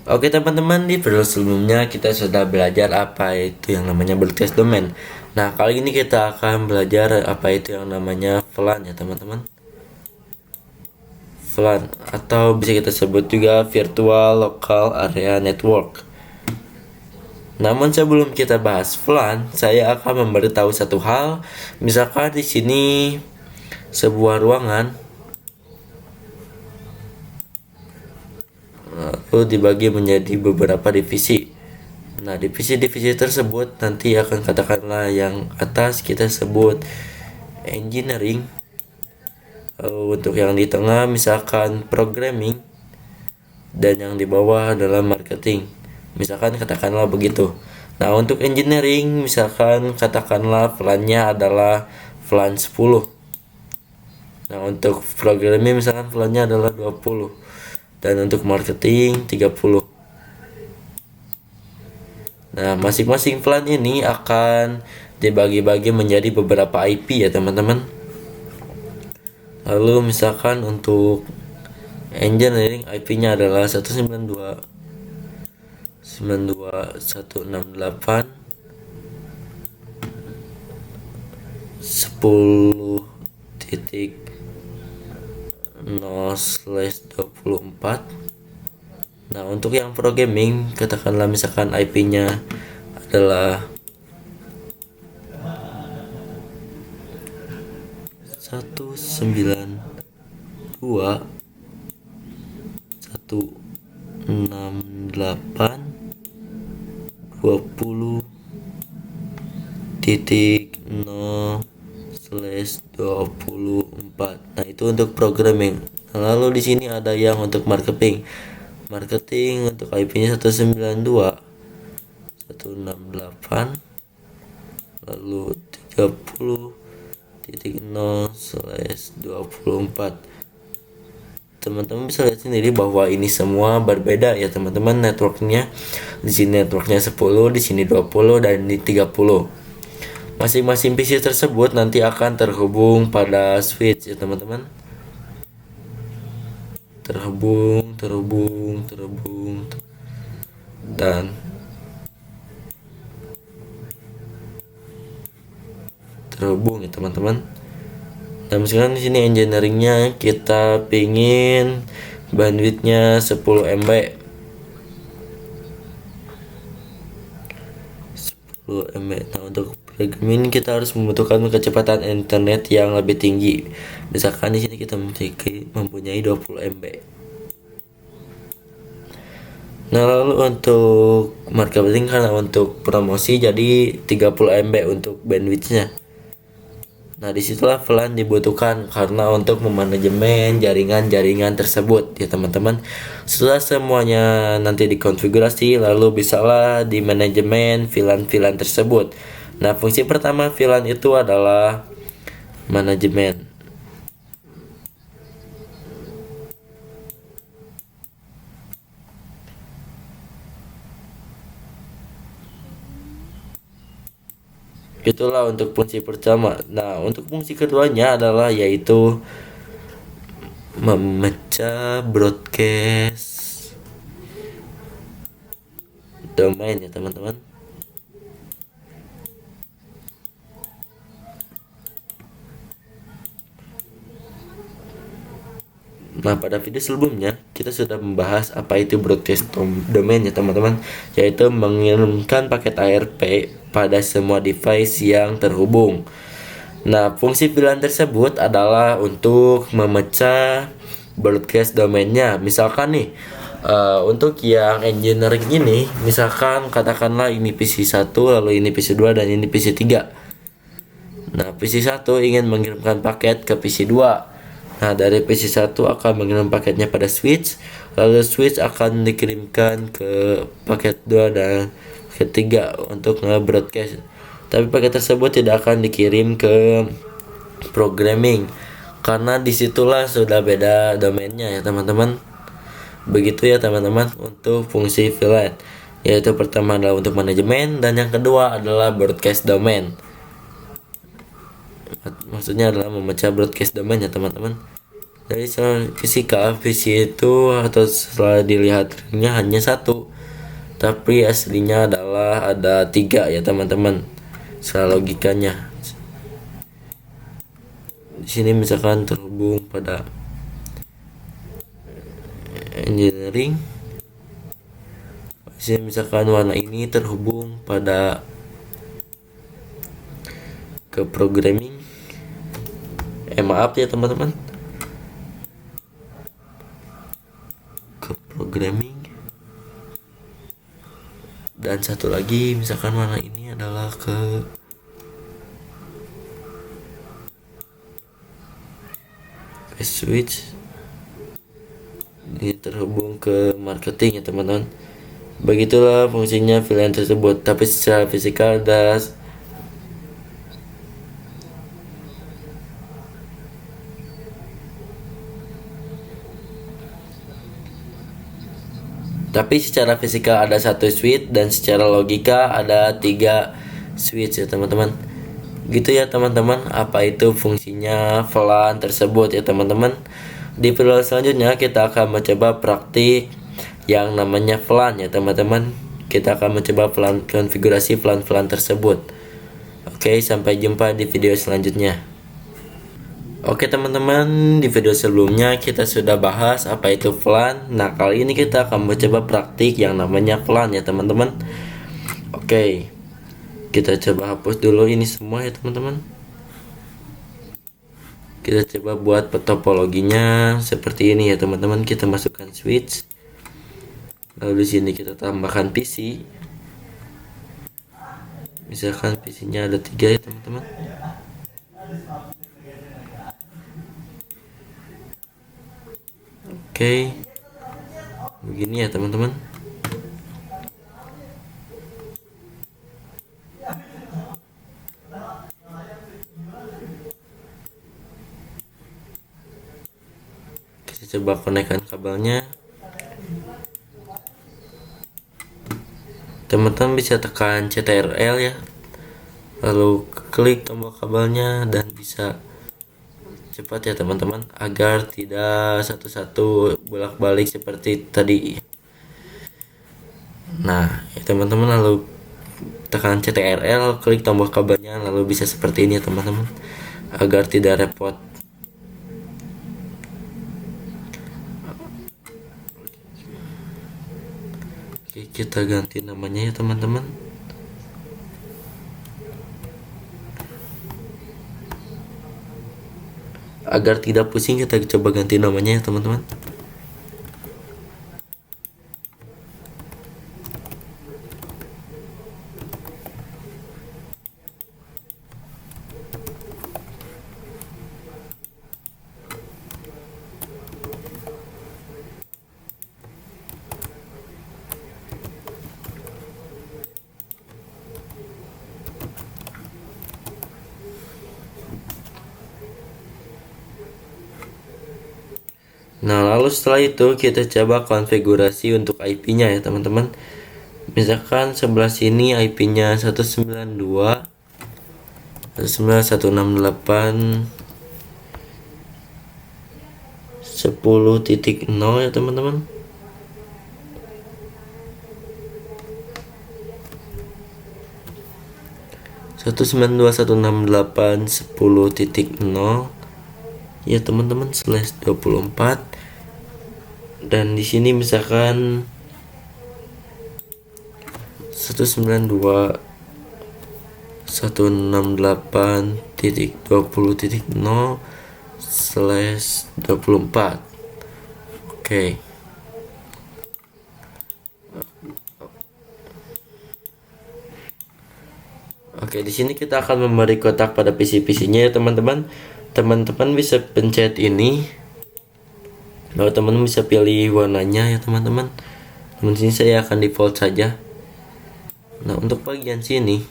Oke teman-teman, di video sebelumnya kita sudah belajar apa itu yang namanya broadcast domain. Nah, kali ini kita akan belajar apa itu yang namanya VLAN ya teman-teman. VLAN atau bisa kita sebut juga Virtual Local Area Network. Namun sebelum kita bahas VLAN, saya akan memberitahu satu hal. Misalkan di sini sebuah ruangan lalu dibagi menjadi beberapa divisi. Nah, divisi-divisi tersebut nanti akan katakanlah yang atas kita sebut engineering. Lalu untuk yang di tengah misalkan programming dan yang di bawah adalah marketing. Misalkan katakanlah begitu. Nah, untuk engineering misalkan katakanlah VLAN-nya adalah VLAN 10. Nah, untuk programming misalkan VLAN-nya adalah 20. Dan untuk marketing 30. Nah, masing-masing VLAN ini akan dibagi-bagi menjadi beberapa IP ya teman-teman. Lalu misalkan untuk engineering IP-nya adalah 192.168 10.0/24. Nah, untuk yang programming katakanlah misalkan IP-nya adalah 192.168.20.0/24. Nah, itu untuk programming. Lalu di sini ada yang untuk marketing. Marketing untuk IP-nya 192.168 lalu 30.0/24. Teman-teman bisa lihat sendiri bahwa ini semua berbeda ya teman-teman networknya. Di sini networknya 10, di sini 20 dan di 30. Masing-masing PC tersebut nanti akan terhubung pada switch ya teman-teman. Terhubung dan terhubung ya teman-teman. Nah, misalkan di sini engineeringnya kita pingin bandwidthnya 10 MB. 10 MB. Nah, untuk programming kita harus membutuhkan kecepatan internet yang lebih tinggi. Misalkan di sini kita mempunyai 20 MB. Nah, lalu untuk marketing karena untuk promosi jadi 30 MB untuk bandwidthnya. Nah, disitulah VLAN dibutuhkan karena untuk memanajemen jaringan-jaringan tersebut ya teman-teman. Setelah semuanya nanti dikonfigurasi, lalu bisalah di manajemen VLAN-VLAN tersebut. Nah, fungsi pertama VLAN itu adalah manajemen. Itulah untuk fungsi pertama. Nah, untuk fungsi keduanya adalah yaitu memecah broadcast domain ya teman-teman. Nah, pada video sebelumnya kita sudah membahas apa itu broadcast domain ya teman-teman, yaitu mengirimkan paket ARP pada semua device yang terhubung. Nah, fungsi VLAN tersebut adalah untuk memecah broadcast domainnya. Misalkan nih, untuk yang engineering ini, misalkan katakanlah ini PC 1, lalu ini PC 2 dan ini PC 3. Nah, PC 1 ingin mengirimkan paket ke PC 2. Nah, dari PC 1 akan mengirim paketnya pada switch, lalu switch akan dikirimkan ke paket 2 dan ketiga untuk nge-broadcast. Tapi paket tersebut tidak akan dikirim ke programming karena disitulah sudah beda domainnya ya teman-teman. Begitu ya teman-teman untuk fungsi VLAN, yaitu pertama adalah untuk manajemen dan yang kedua adalah broadcast domain. Maksudnya adalah memecah broadcast domain ya teman-teman. Dari secara fisika, visi itu atau setelah dilihatnya hanya satu, tapi aslinya adalah ada tiga ya teman-teman. Secara logikanya, di sini misalkan terhubung pada engineering, di sini misalkan warna ini terhubung pada ke programming. Maaf ya teman-teman, ke programming. Dan satu lagi misalkan warna ini adalah ke switch, ini terhubung ke marketing ya teman-teman. Begitulah fungsinya VLAN tersebut, tapi secara fisikal ada satu switch dan secara logika ada tiga switch ya teman-teman. Gitu ya teman-teman, apa itu fungsinya VLAN tersebut ya teman-teman. Di video selanjutnya kita akan mencoba praktik yang namanya VLAN ya teman-teman. Kita akan mencoba konfigurasi VLAN tersebut. Oke, sampai jumpa di video selanjutnya. Oke teman-teman, di video sebelumnya kita sudah bahas apa itu VLAN. Nah, kali ini kita akan mencoba praktik yang namanya VLAN ya teman-teman. Oke, kita coba hapus dulu ini semua ya teman-teman. Kita coba buat topologinya seperti ini ya teman-teman. Kita masukkan switch, lalu di sini kita tambahkan PC. Misalkan PC-nya ada 3 ya teman-teman. Oke, begini ya teman-teman. Kita coba konekkan kabelnya. Teman-teman bisa tekan CTRL ya, lalu klik tombol kabelnya dan bisa cepat ya teman-teman, agar tidak satu-satu bolak-balik seperti tadi. Nah ya teman-teman, lalu tekan CTRL, klik tombol kabelnya, lalu bisa seperti ini ya teman-teman, agar tidak repot. Oke, kita ganti namanya ya teman-teman. Agar tidak pusing, kita coba ganti namanya ya teman-teman. Nah, lalu setelah itu kita coba konfigurasi untuk IP-nya ya teman-teman. Misalkan sebelah sini IP-nya 192 19168 10.0 ya teman-teman. Satu sembilan dua satu enam delapan 10.0 ya teman-teman, /24. Dan di sini misalkan 192.168.20.0/24. Oke. Oke, di sini kita akan memberi kotak pada PC-PC-nya ya teman-teman. Teman-teman bisa pencet ini. Lalu teman-teman bisa pilih warnanya ya teman-teman. Di sini saya akan default saja. Nah, untuk bagian sini,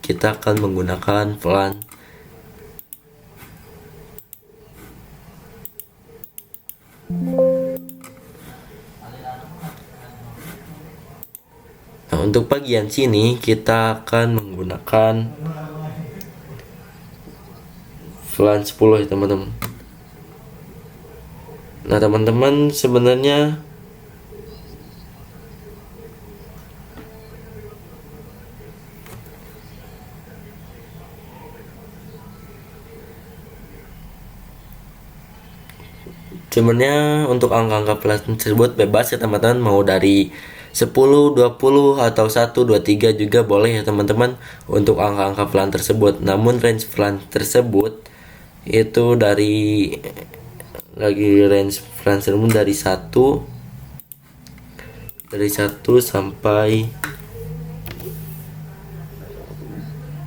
kita akan menggunakan VLAN. Nah, untuk bagian sini kita akan menggunakan VLAN 10 ya teman-teman. Nah teman-teman, sebenarnya untuk angka-angka VLAN tersebut bebas ya teman-teman, mau dari 10, 20 atau 1, 2, 3 juga boleh ya teman-teman untuk angka-angka VLAN tersebut. Namun range VLAN tersebut itu dari range VLAN tersebut dari 1 sampai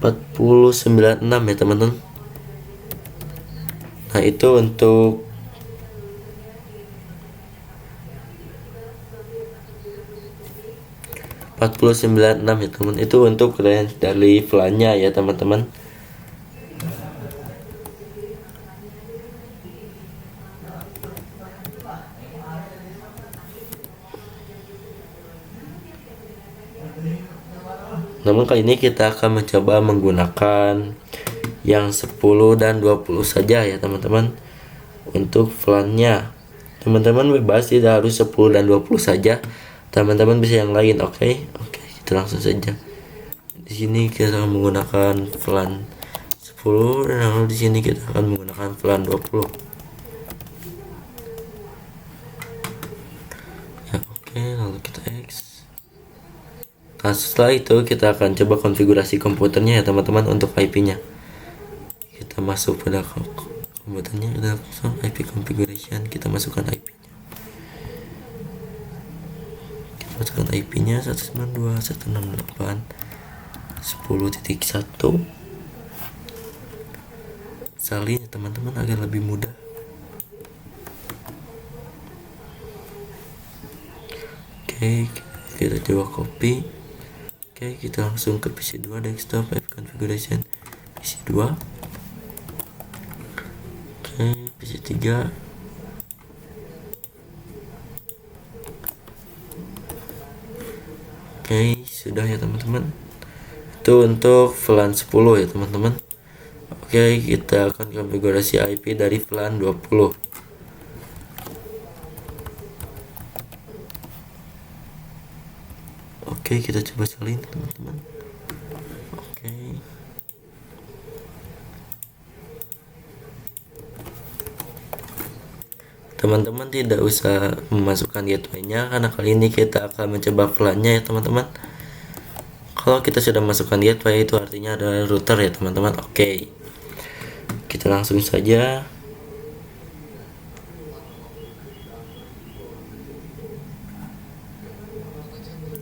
4096 ya teman-teman. Nah itu untuk (49.6) ya teman, itu untuk range dari VLAN-nya ya teman-teman. Namun kali ini kita akan mencoba menggunakan yang 10 dan 20 saja ya teman-teman untuk VLAN-nya. Teman-teman bebas, tidak harus 10 dan 20 saja. Teman-teman bisa yang lain. Oke, kita langsung saja. Di sini kita akan menggunakan VLAN 10 dan lalu di sini kita akan menggunakan VLAN 20. Ya, oke, lalu kita X. Nah, setelah itu kita akan coba konfigurasi komputernya ya teman-teman untuk IP-nya. Kita masuk pada komputernya, kita langsung IP configuration, kita masukkan IP-nya. Kita masukkan IP-nya 192.168.10.1. Salin ya teman-teman agar lebih mudah. Oke, kita coba copy. Oke, kita langsung ke PC2 desktop IP configuration PC2. Oke, PC3. Oke, sudah ya teman-teman. Itu untuk VLAN 10 ya teman-teman. Oke, kita akan konfigurasi IP dari VLAN 20. Oke, kita coba salin teman-teman. Oke. Teman-teman tidak usah memasukkan gateway-nya karena kali ini kita akan mencoba VLAN-nya ya teman-teman. Kalau kita sudah masukkan gateway itu artinya ada router ya teman-teman. Oke. Kita langsung saja.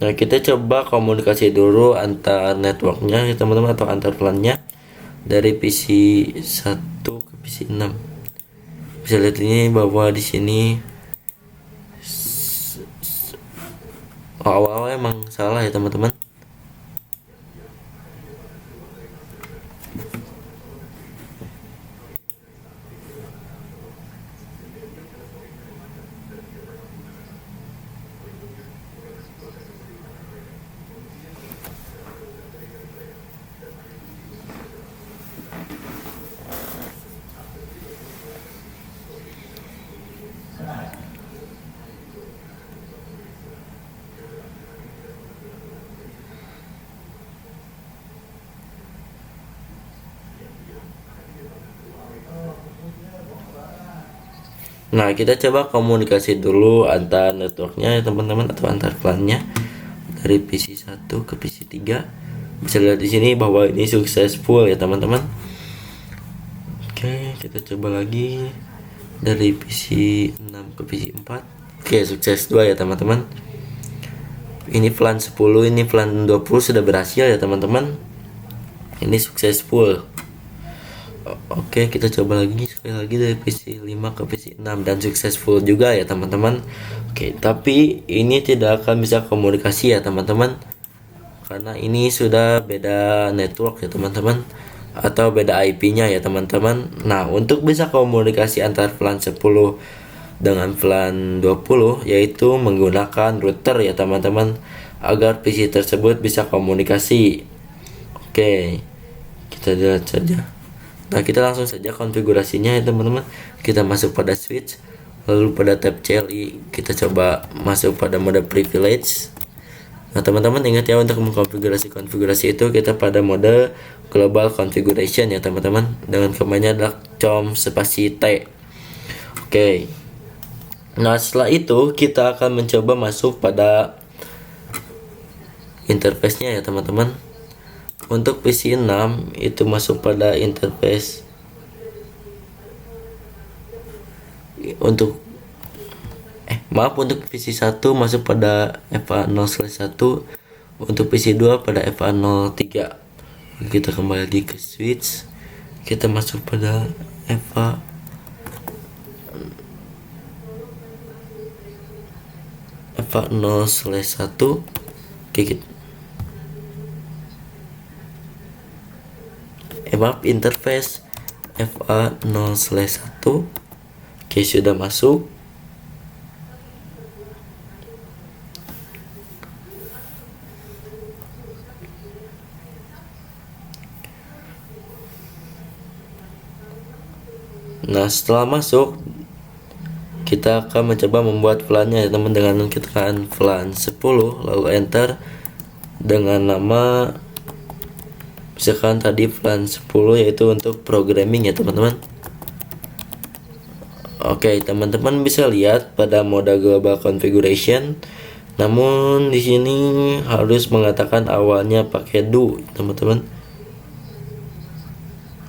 Nah, kita coba komunikasi dulu antar networknya ya teman-teman, atau antar VLAN-nya dari PC 1 ke PC 6. Bisa lihat ini bahwa di sini awal-awal emang salah ya teman-teman. Nah, kita coba komunikasi dulu antar networknya ya teman-teman, atau antar VLAN-nya dari PC 1 ke PC 3. Bisa lihat di sini bahwa ini successful ya teman-teman. Oke, kita coba lagi dari PC 6 ke PC 4. Oke, sukses 2 ya teman-teman. Ini VLAN 10, ini VLAN 20 sudah berhasil ya teman-teman. Ini successful. Oke, kita coba lagi sekali lagi dari PC 5 ke PC 6 dan successful juga ya teman-teman. Oke, tapi ini tidak akan bisa komunikasi ya teman-teman, karena ini sudah beda network ya teman-teman, atau beda IP-nya ya teman-teman. Nah, untuk bisa komunikasi antar VLAN 10 dengan VLAN 20 yaitu menggunakan router ya teman-teman, agar PC tersebut bisa komunikasi. Oke, kita lihat saja. Nah, kita langsung saja konfigurasinya ya teman-teman. Kita masuk pada switch, lalu pada tab CLI kita coba masuk pada mode privilege. Nah, teman-teman ingat ya, untuk mengkonfigurasi itu kita pada mode global configuration ya teman-teman, dengan commandnya adalah com spasi T. Oke. Nah, setelah itu kita akan mencoba masuk pada interface-nya ya teman-teman. Untuk PC 6 itu masuk pada interface. Untuk untuk PC 1 masuk pada FA0/1, untuk PC 2 pada FA03. Kita kembali lagi ke switch, kita masuk pada FA0/1. Oke, interface FA0/1. Oke, sudah masuk. Nah, setelah masuk kita akan mencoba membuat VLAN-nya ya teman, dengan kita tekan VLAN 10 lalu enter dengan nama misalkan tadi VLAN 10, yaitu untuk programming ya teman-teman. Oke, teman-teman bisa lihat pada mode global configuration, namun di sini harus mengatakan awalnya pakai do teman-teman.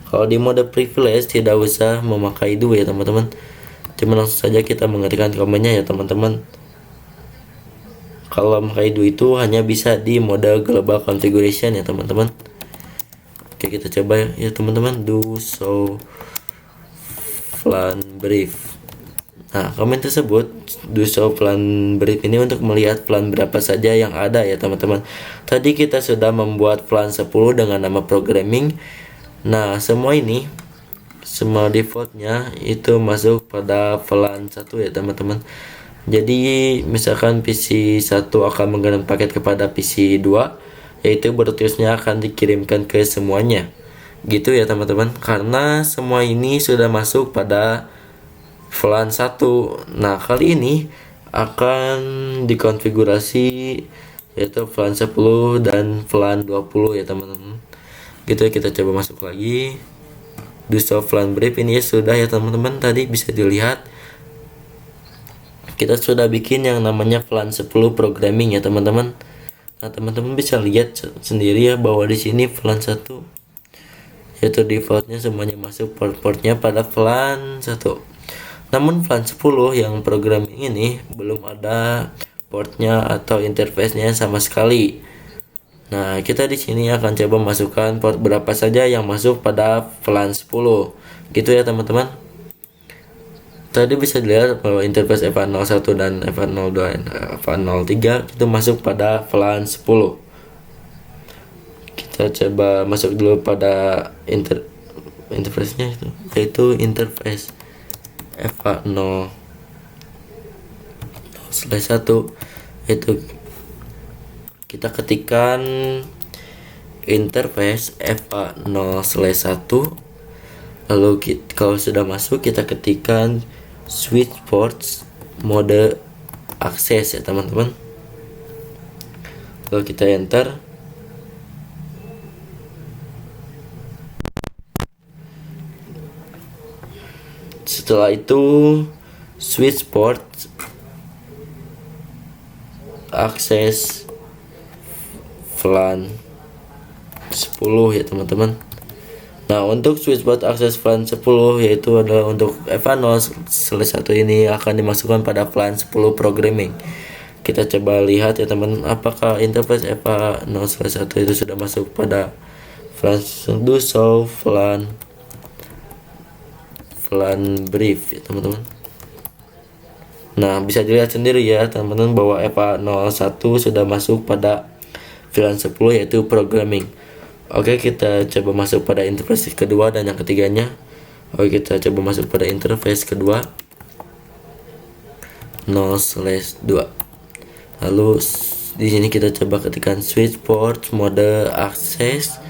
Kalau di mode privilege tidak usah memakai do ya teman-teman, cuma langsung saja kita mengetikkan komennya ya teman-teman. Kalau memakai do itu hanya bisa di mode global configuration ya teman-teman. Oke, kita coba ya teman-teman, do show VLAN brief. Nah, komen tersebut do show VLAN brief ini untuk melihat VLAN berapa saja yang ada ya teman-teman. Tadi kita sudah membuat VLAN 10 dengan nama programming. Nah, semua defaultnya itu masuk pada VLAN 1 ya teman-teman. Jadi misalkan PC 1 akan mengirim paket kepada PC 2, yaitu broadcast-nya akan dikirimkan ke semuanya. Gitu ya teman-teman, karena semua ini sudah masuk pada VLAN 1. Nah, kali ini akan dikonfigurasi yaitu VLAN 10 dan VLAN 20 ya teman-teman. Gitu ya, kita coba masuk lagi. Do show VLAN brief ini ya sudah ya teman-teman, tadi bisa dilihat kita sudah bikin yang namanya VLAN 10 programming ya teman-teman. Nah, teman-teman bisa lihat sendiri ya bahwa di sini VLAN 1 yaitu defaultnya semuanya masuk port-portnya pada VLAN 1. Namun VLAN 10 yang programming ini belum ada portnya atau interface-nya sama sekali. Nah, kita di sini akan coba masukkan port berapa saja yang masuk pada VLAN 10. Gitu ya teman-teman. Tadi bisa dilihat bahwa interface FA01 dan FA02 dan FA03 itu masuk pada VLAN 10. Kita coba masuk dulu pada interface-nya yaitu interface FA0/1, yaitu kita ketikkan interface FA0/1, lalu kalau sudah masuk kita ketikkan switch ports mode akses ya teman-teman, lalu kita enter. Setelah itu switch port akses VLAN 10 ya teman-teman. Nah, untuk switch port akses VLAN 10 yaitu adalah untuk FA0/1 ini akan dimasukkan pada VLAN 10 programming. Kita coba lihat ya teman, apakah interface FA0/1 itu sudah masuk pada VLAN. Do show VLAN brief ya teman-teman. Nah, bisa dilihat sendiri ya teman-teman bahwa FA01 sudah masuk pada VLAN 10 yaitu programming. Oke, kita coba masuk pada interface kedua dan yang ketiganya. Oke, kita coba masuk pada interface kedua 0/2. Lalu di sini kita coba ketikkan switch port mode akses.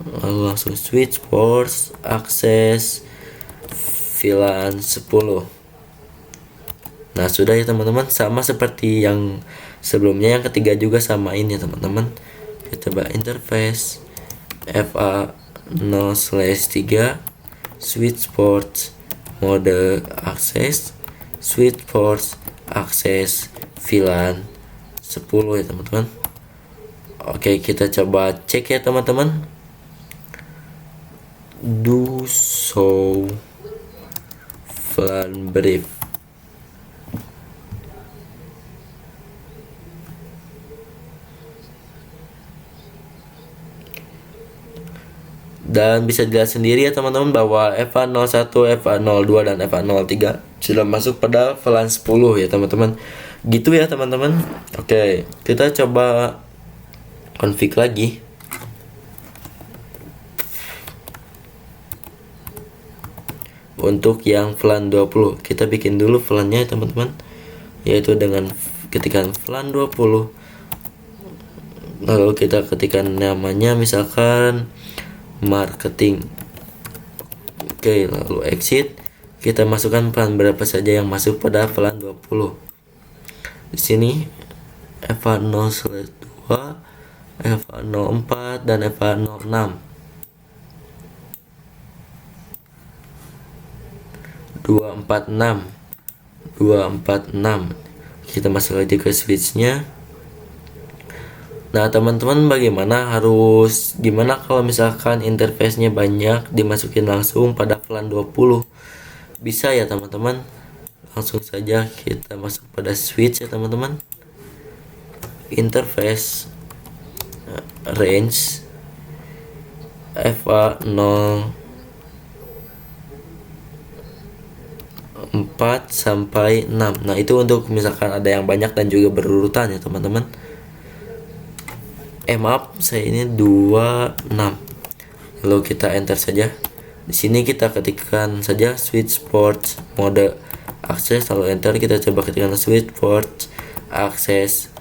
Lalu langsung switch ports, akses VLAN 10. Nah sudah ya teman-teman, sama seperti yang sebelumnya. Yang ketiga juga samain ya teman-teman. Kita coba interface FA0/3 switch ports mode akses, switch ports akses VLAN 10 ya teman-teman. Oke, kita coba cek ya teman-teman. Do show VLAN brief. Dan bisa dilihat sendiri ya teman-teman bahwa FA01, FA02 dan FA03 sudah masuk pada VLAN 10 ya teman-teman. Gitu ya teman-teman. Oke, kita coba config lagi. Untuk yang VLAN 20, kita bikin dulu VLAN-nya ya teman-teman, yaitu dengan ketikan VLAN 20. Lalu kita ketikkan namanya misalkan marketing. Oke, lalu exit. Kita masukkan VLAN berapa saja yang masuk pada VLAN 20. Di sini FA0/2, FA04 dan FA06. 246. Kita masuk aja ke switchnya. Nah teman-teman, gimana kalau misalkan interface-nya banyak dimasukin langsung pada VLAN 20? Bisa ya teman-teman. Langsung saja kita masuk pada switch ya teman-teman. Interface range FA0 4 sampai 6. Nah itu untuk misalkan ada yang banyak dan juga berurutan ya teman-teman. Maaf, saya ini 26. Lalu kita enter saja. Di sini kita ketikkan saja switch port mode akses, lalu enter. Kita coba ketikkan switch port akses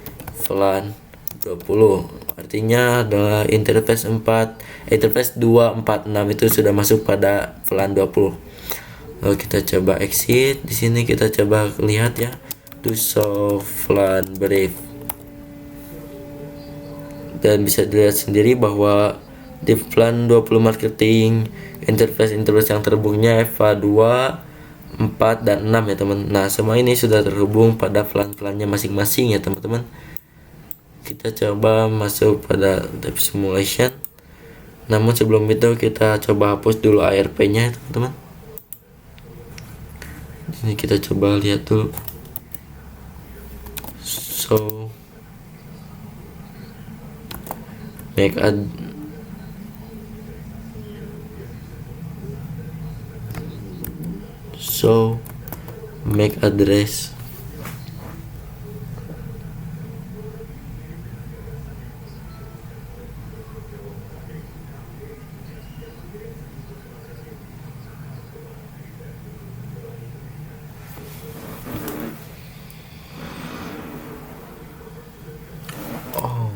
VLAN 20. Artinya adalah interface 246 itu sudah masuk pada VLAN 20. Lalu kita coba exit. Di sini kita coba lihat ya, to show VLAN brief. Dan bisa dilihat sendiri bahwa di VLAN 20 marketing interface yang terhubungnya FA2, 4 dan 6 ya teman. Nah semua ini sudah terhubung pada VLAN-nya masing-masing ya teman-teman. Kita coba masuk pada tab simulation. Namun sebelum itu kita coba hapus dulu ARP-nya ya teman-teman. Ini kita coba lihat dulu. MAC address. Oh.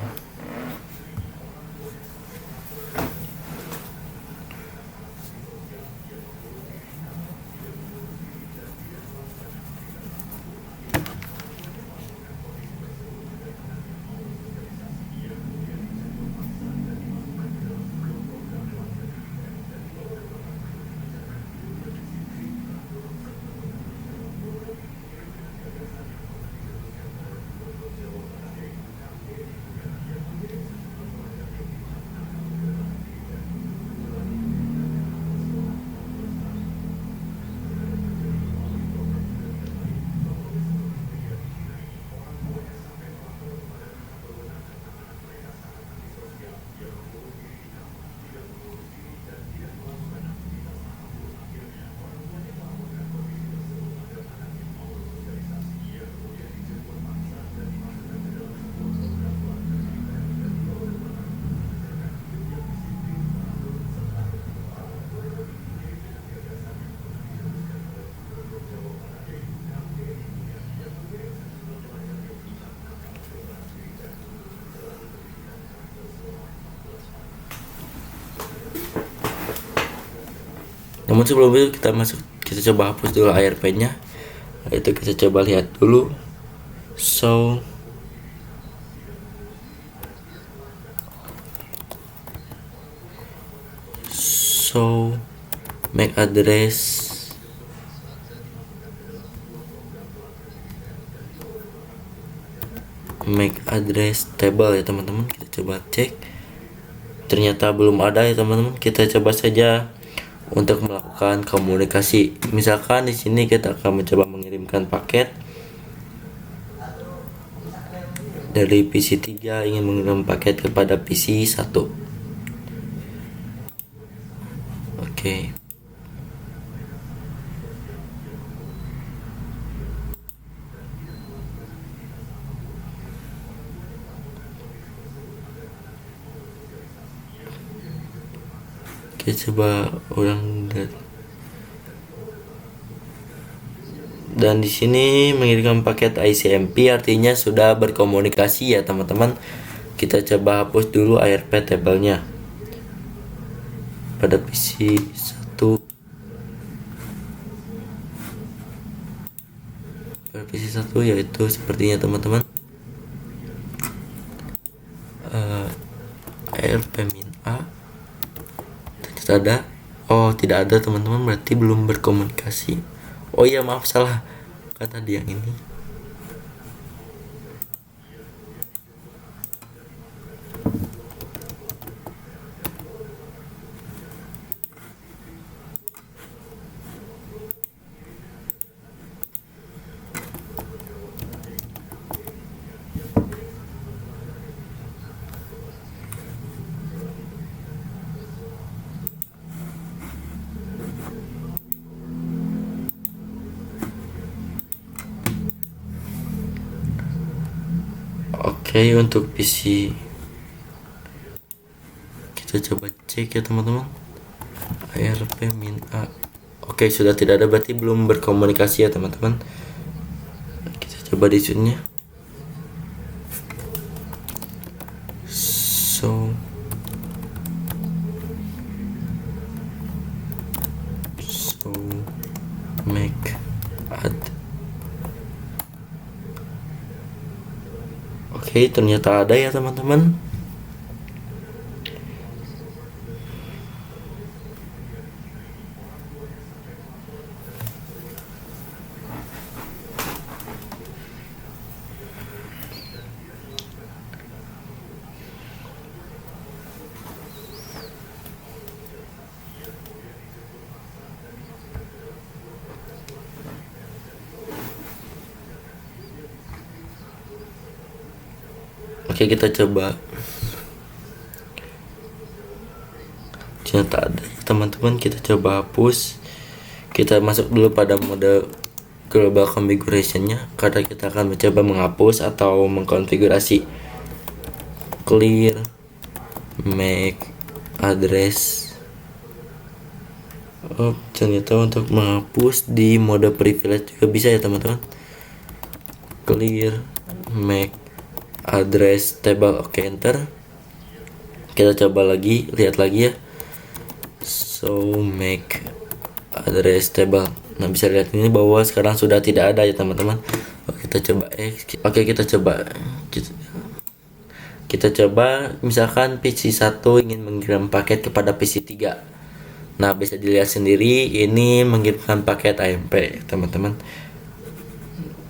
Namun sebelum itu kita coba hapus dulu ARP-nya. Itu kita coba lihat dulu. So MAC address table ya teman-teman. Kita coba cek, ternyata belum ada ya teman-teman. Kita coba saja untuk melakukan komunikasi. Misalkan di sini kita akan mencoba mengirimkan paket dari PC 3 ingin mengirim paket kepada PC 1. Oke. Kita coba ulang dan di sini mengirimkan paket ICMP artinya sudah berkomunikasi ya teman-teman. Kita coba hapus dulu ARP tabelnya pada PC 1. Pada PC 1 yaitu sepertinya teman-teman, ARP min A ternyata ada. Oh tidak ada teman-teman, berarti belum berkomunikasi. Oh iya maaf, salah kata dia ini. Oke, untuk PC kita coba cek ya teman-teman, ARP min A. Oke, sudah tidak ada, berarti belum berkomunikasi ya teman-teman. Kita coba di sini. So make add. Oke, ternyata ada ya teman-teman. Oke, kita coba. Ternyata ada teman-teman. Kita coba hapus. Kita masuk dulu pada mode global configuration-nya, karena kita akan mencoba menghapus atau mengkonfigurasi. Clear MAC address. Oh, ternyata untuk menghapus di mode privilege juga bisa ya teman-teman. Clear MAC address table. Oke, enter. Kita coba lagi, lihat lagi ya. So make address table. Nah, bisa lihat ini bahwa sekarang sudah tidak ada ya teman-teman. Kita coba kita coba misalkan PC 1 ingin mengirim paket kepada PC 3. Nah, bisa dilihat sendiri ini mengirimkan paket AMP teman-teman.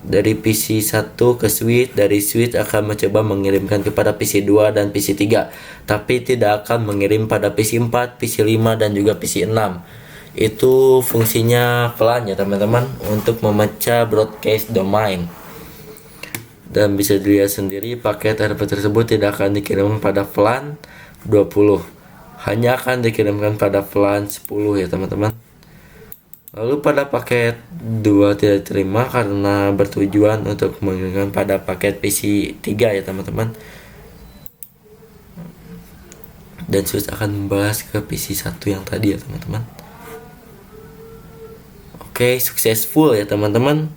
Dari PC 1 ke switch, dari switch akan mencoba mengirimkan kepada PC 2 dan PC 3, tapi tidak akan mengirim pada PC 4, PC 5 dan juga PC 6. Itu fungsinya VLAN ya teman-teman, untuk memecah broadcast domain. Dan bisa dilihat sendiri paket ARP tersebut tidak akan dikirim pada VLAN 20, hanya akan dikirimkan pada VLAN 10 ya teman-teman. Lalu pada paket 2 tidak terima karena bertujuan untuk mengirimkan pada paket PC 3 ya teman-teman. Dan switch akan membahas ke PC 1 yang tadi ya teman-teman. Oke, successful ya teman-teman.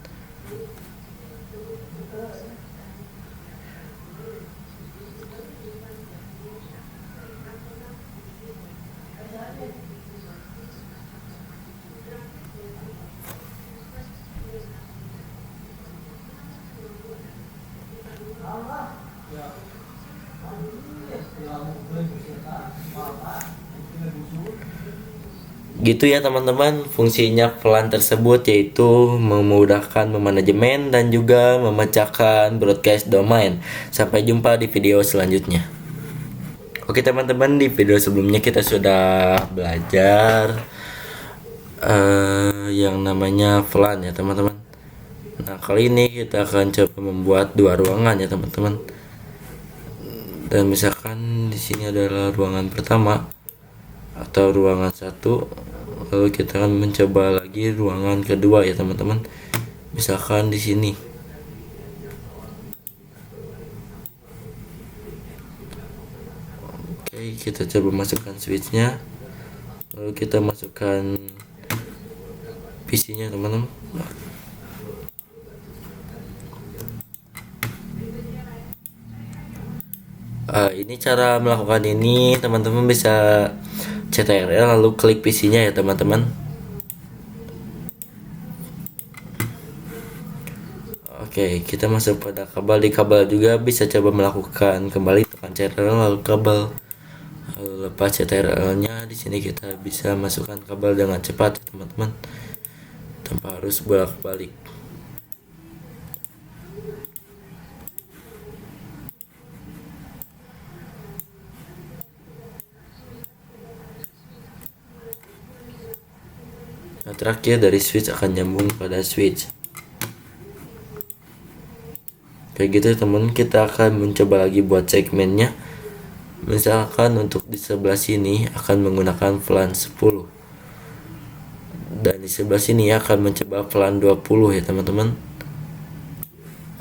Gitu ya teman-teman, fungsinya VLAN tersebut yaitu memudahkan memanajemen dan juga memecahkan broadcast domain. Sampai jumpa di video selanjutnya. Oke teman-teman, di video sebelumnya kita sudah belajar yang namanya VLAN ya teman-teman. Nah kali ini kita akan coba membuat dua ruangan ya teman-teman. Dan misalkan di sini adalah ruangan pertama atau ruangan satu, lalu kita akan mencoba lagi ruangan kedua ya teman-teman. Misalkan di sini. Oke, kita coba masukkan switchnya, lalu kita masukkan PC-nya teman-teman. Ini cara melakukan ini, teman-teman bisa CTRL lalu klik PC-nya ya teman-teman. Oke, kita masuk pada kabel. Di kabel juga bisa coba melakukan kembali, tekan CTRL lalu kabel, lalu lepas CTRL-nya. Di sini kita bisa masukkan kabel dengan cepat teman-teman, tanpa harus bolak-balik. Nah, terakhir dari switch akan nyambung pada switch. Kayak gitu teman, kita akan mencoba lagi buat segmennya. Misalkan untuk di sebelah sini akan menggunakan VLAN 10, dan di sebelah sini akan mencoba VLAN 20 ya teman-teman.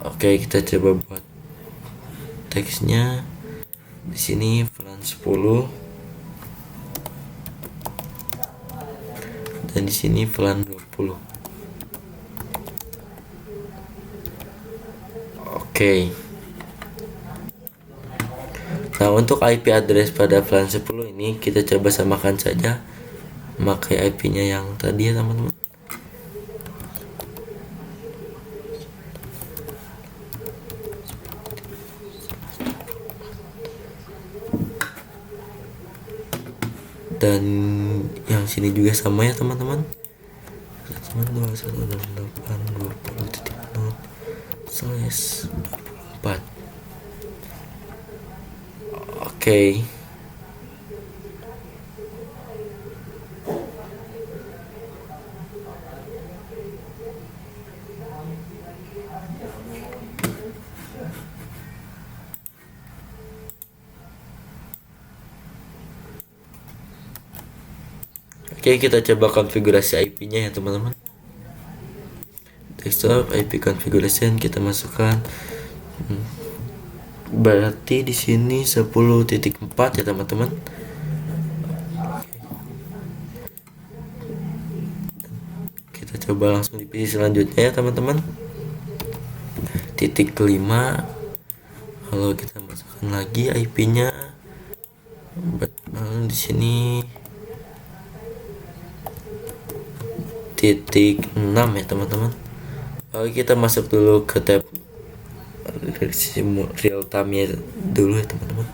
Oke, kita coba buat teksnya. Di sini VLAN 10 dan di sini VLAN 20. Oke. Nah, untuk IP address pada VLAN 10 ini kita coba samakan saja, memakai IP-nya yang tadi ya teman-teman. Dan yang sini juga sama ya teman-teman. 192.20.0/24. Oke. Oke, kita coba konfigurasi IP-nya ya teman-teman. Desktop IP configuration kita masukkan. Berarti di sini 10.4 ya teman-teman. Kita coba langsung di PC selanjutnya ya teman-teman. Titik 5. Lalu kita masukkan lagi IP-nya. Lalu di sini titik 6 ya teman-teman. Lalu kita masuk dulu ke tab real time nya dulu ya teman-teman.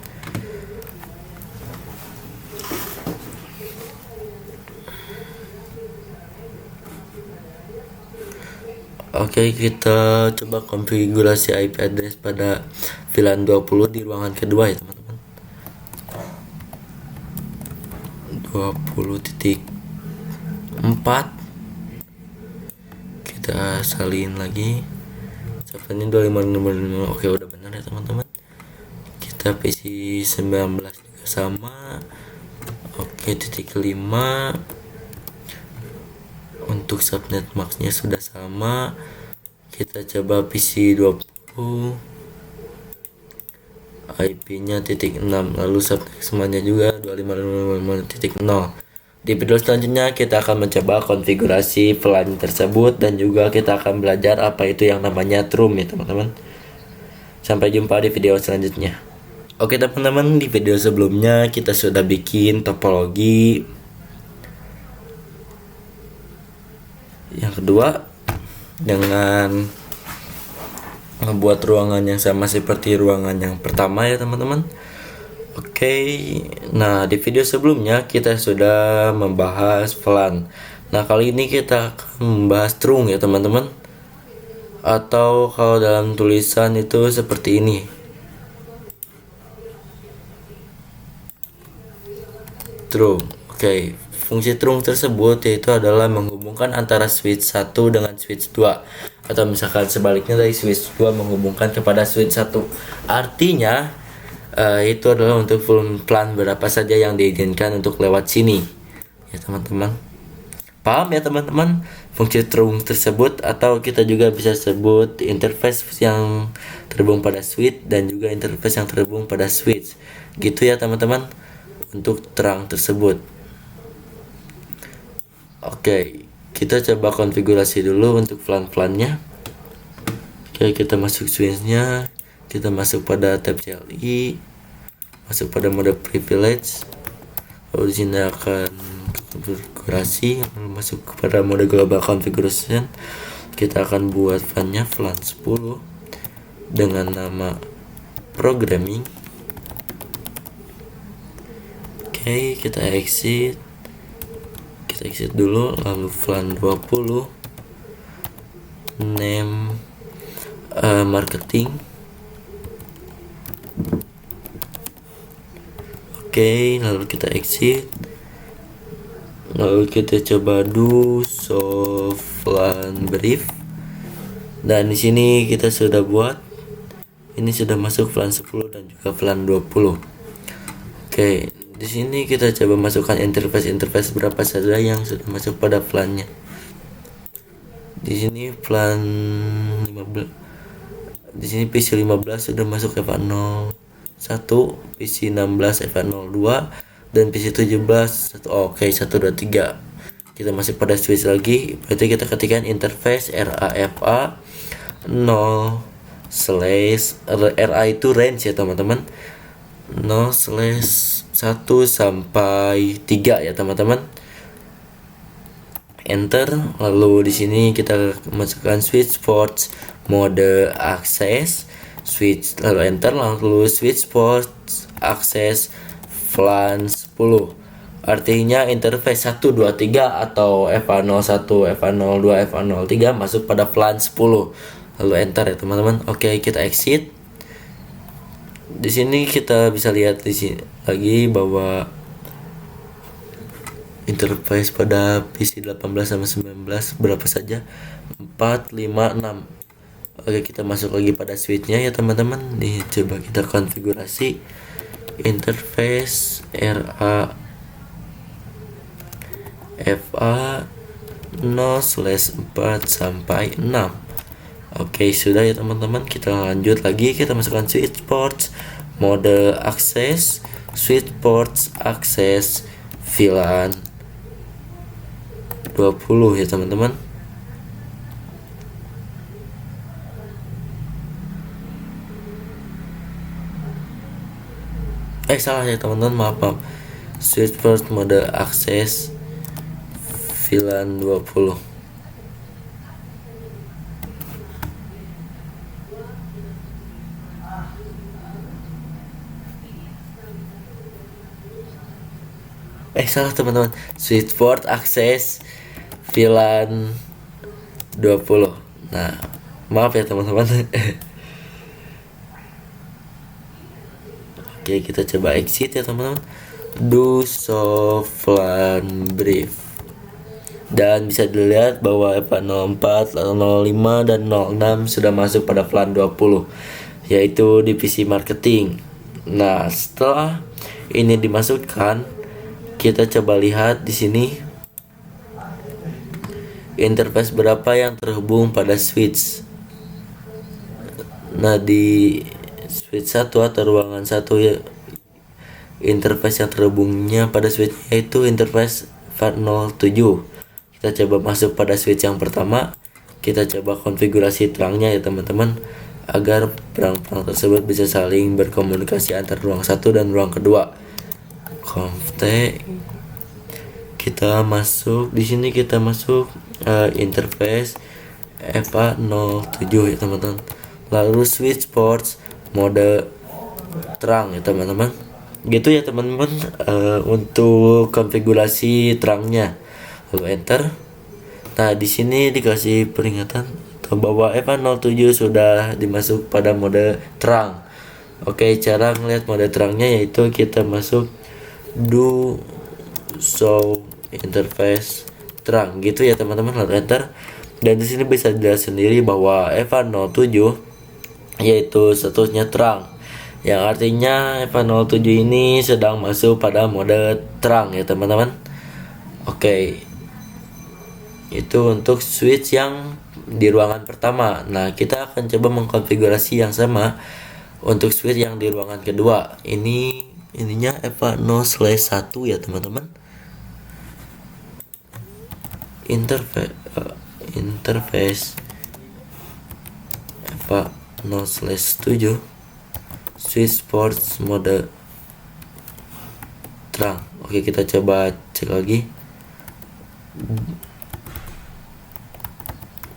Oke, kita coba konfigurasi IP address pada VLAN 20 di ruangan kedua ya teman-teman. 20.4. Kita salin lagi. Ini 2555. Oke, udah benar ya teman-teman. Kita PC 19 juga sama. Oke, titik 5. Untuk subnet maxnya sudah sama. Kita coba PC 20. IP-nya titik 6, lalu subnet semuanya juga 2555.0. Di video selanjutnya kita akan mencoba konfigurasi VLAN tersebut dan juga kita akan belajar apa itu yang namanya TRUM ya teman-teman. Sampai jumpa di video selanjutnya. Oke teman-teman, di video sebelumnya kita sudah bikin topologi. Yang kedua, dengan membuat ruangan yang sama seperti ruangan yang pertama ya teman-teman. Oke, nah di video sebelumnya kita sudah membahas VLAN. Nah kali ini kita akan membahas trunk ya teman-teman. Atau kalau dalam tulisan itu seperti ini. Trunk. Oke, fungsi trunk tersebut yaitu adalah menghubungkan antara switch 1 dengan switch 2, atau misalkan sebaliknya dari switch 2 menghubungkan kepada switch 1. Artinya itu adalah untuk VLAN berapa saja yang diizinkan untuk lewat sini ya teman-teman. Paham ya teman-teman fungsi trunk tersebut, atau kita juga bisa sebut interface yang terhubung pada switch dan juga interface yang terhubung pada switch. Gitu ya teman-teman untuk terang tersebut. Oke, kita coba konfigurasi dulu untuk VLAN-nya. Oke, kita masuk switchnya, kita masuk pada tab CLI, masuk pada mode privilege, lalu di sini akan konfigurasi, lalu masuk kepada mode global configuration. Kita akan buat VLAN-nya VLAN 10 dengan nama programming. Oke, kita exit dulu, lalu VLAN 20 name marketing. Oke, lalu kita exit, lalu kita coba do soft VLAN brief, dan di sini kita sudah buat, ini sudah masuk VLAN 10 dan juga VLAN 20. Oke, di sini kita coba masukkan interface berapa saja yang sudah masuk pada VLAN-nya. Di sini VLAN 15, di sini PC 15 sudah masuk FA01, PC 16 FA02, dan PC 17 oke 1 2 3. Kita masuk pada switch lagi, berarti kita ketikkan interface RAFA 0 slash RA itu range ya teman-teman, 0 slash 1 sampai 3 ya teman-teman. Enter, lalu di sini kita masukkan switch ports mode access switch, lalu enter, lalu switch ports access VLAN 10. Artinya interface 1 2 3 atau FA01, FA02, FA03 masuk pada VLAN 10. Lalu enter ya teman-teman. Oke, kita exit. Di sini kita bisa lihat di sini lagi bahwa interface pada PC 18 sama 19 berapa saja? 4, 5, 6. Oke, kita masuk lagi pada switchnya ya teman-teman. Nih, coba kita konfigurasi interface RA FA 0/4 sampai 6. Oke, sudah ya teman-teman. Kita lanjut lagi, kita masukkan switch ports mode access, switch ports access VLAN 20 ya teman-teman. Salah ya teman-teman, maaf. Switch port mode access VLAN 20. Salah teman-teman, switch port access VLAN 20. Nah, maaf ya teman-teman. Oke, kita coba exit ya teman-teman. Do soft VLAN brief. Dan bisa dilihat bahwa FA04, 05, dan 06 sudah masuk pada VLAN 20, yaitu divisi marketing. Nah, setelah ini dimasukkan, kita coba lihat di sini interface berapa yang terhubung pada switch. Nah, di switch 1 atau ruangan 1 ya, interface yang terhubungnya pada switch yaitu interface FAT07. Kita coba masuk pada switch yang pertama, kita coba konfigurasi terangnya ya teman-teman, agar perang-perang tersebut bisa saling berkomunikasi antar ruang 1 dan ruang kedua. Conf T, kita masuk di sini, kita masuk interface FA07 ya teman-teman. Lalu switch ports mode terang ya teman-teman. Gitu ya teman-teman, untuk konfigurasi terangnya. Lalu enter. Nah, di sini dikasih peringatan bahwa EVA07 sudah dimasuk pada mode terang. Oke, cara ngeliat mode terangnya yaitu kita masuk do show interface terang gitu ya teman-teman, lalu enter. Dan di sini bisa dilihat sendiri bahwa EVA07 yaitu statusnya terang, yang artinya EVA07 ini sedang masuk pada mode terang ya teman-teman. Oke, itu untuk switch yang di ruangan pertama. Nah, kita akan coba mengkonfigurasi yang sama untuk switch yang di ruangan kedua. Ininya EVA0/1 ya teman-teman. Interface EVA0/7 switch ports mode terang. Oke, kita coba cek lagi.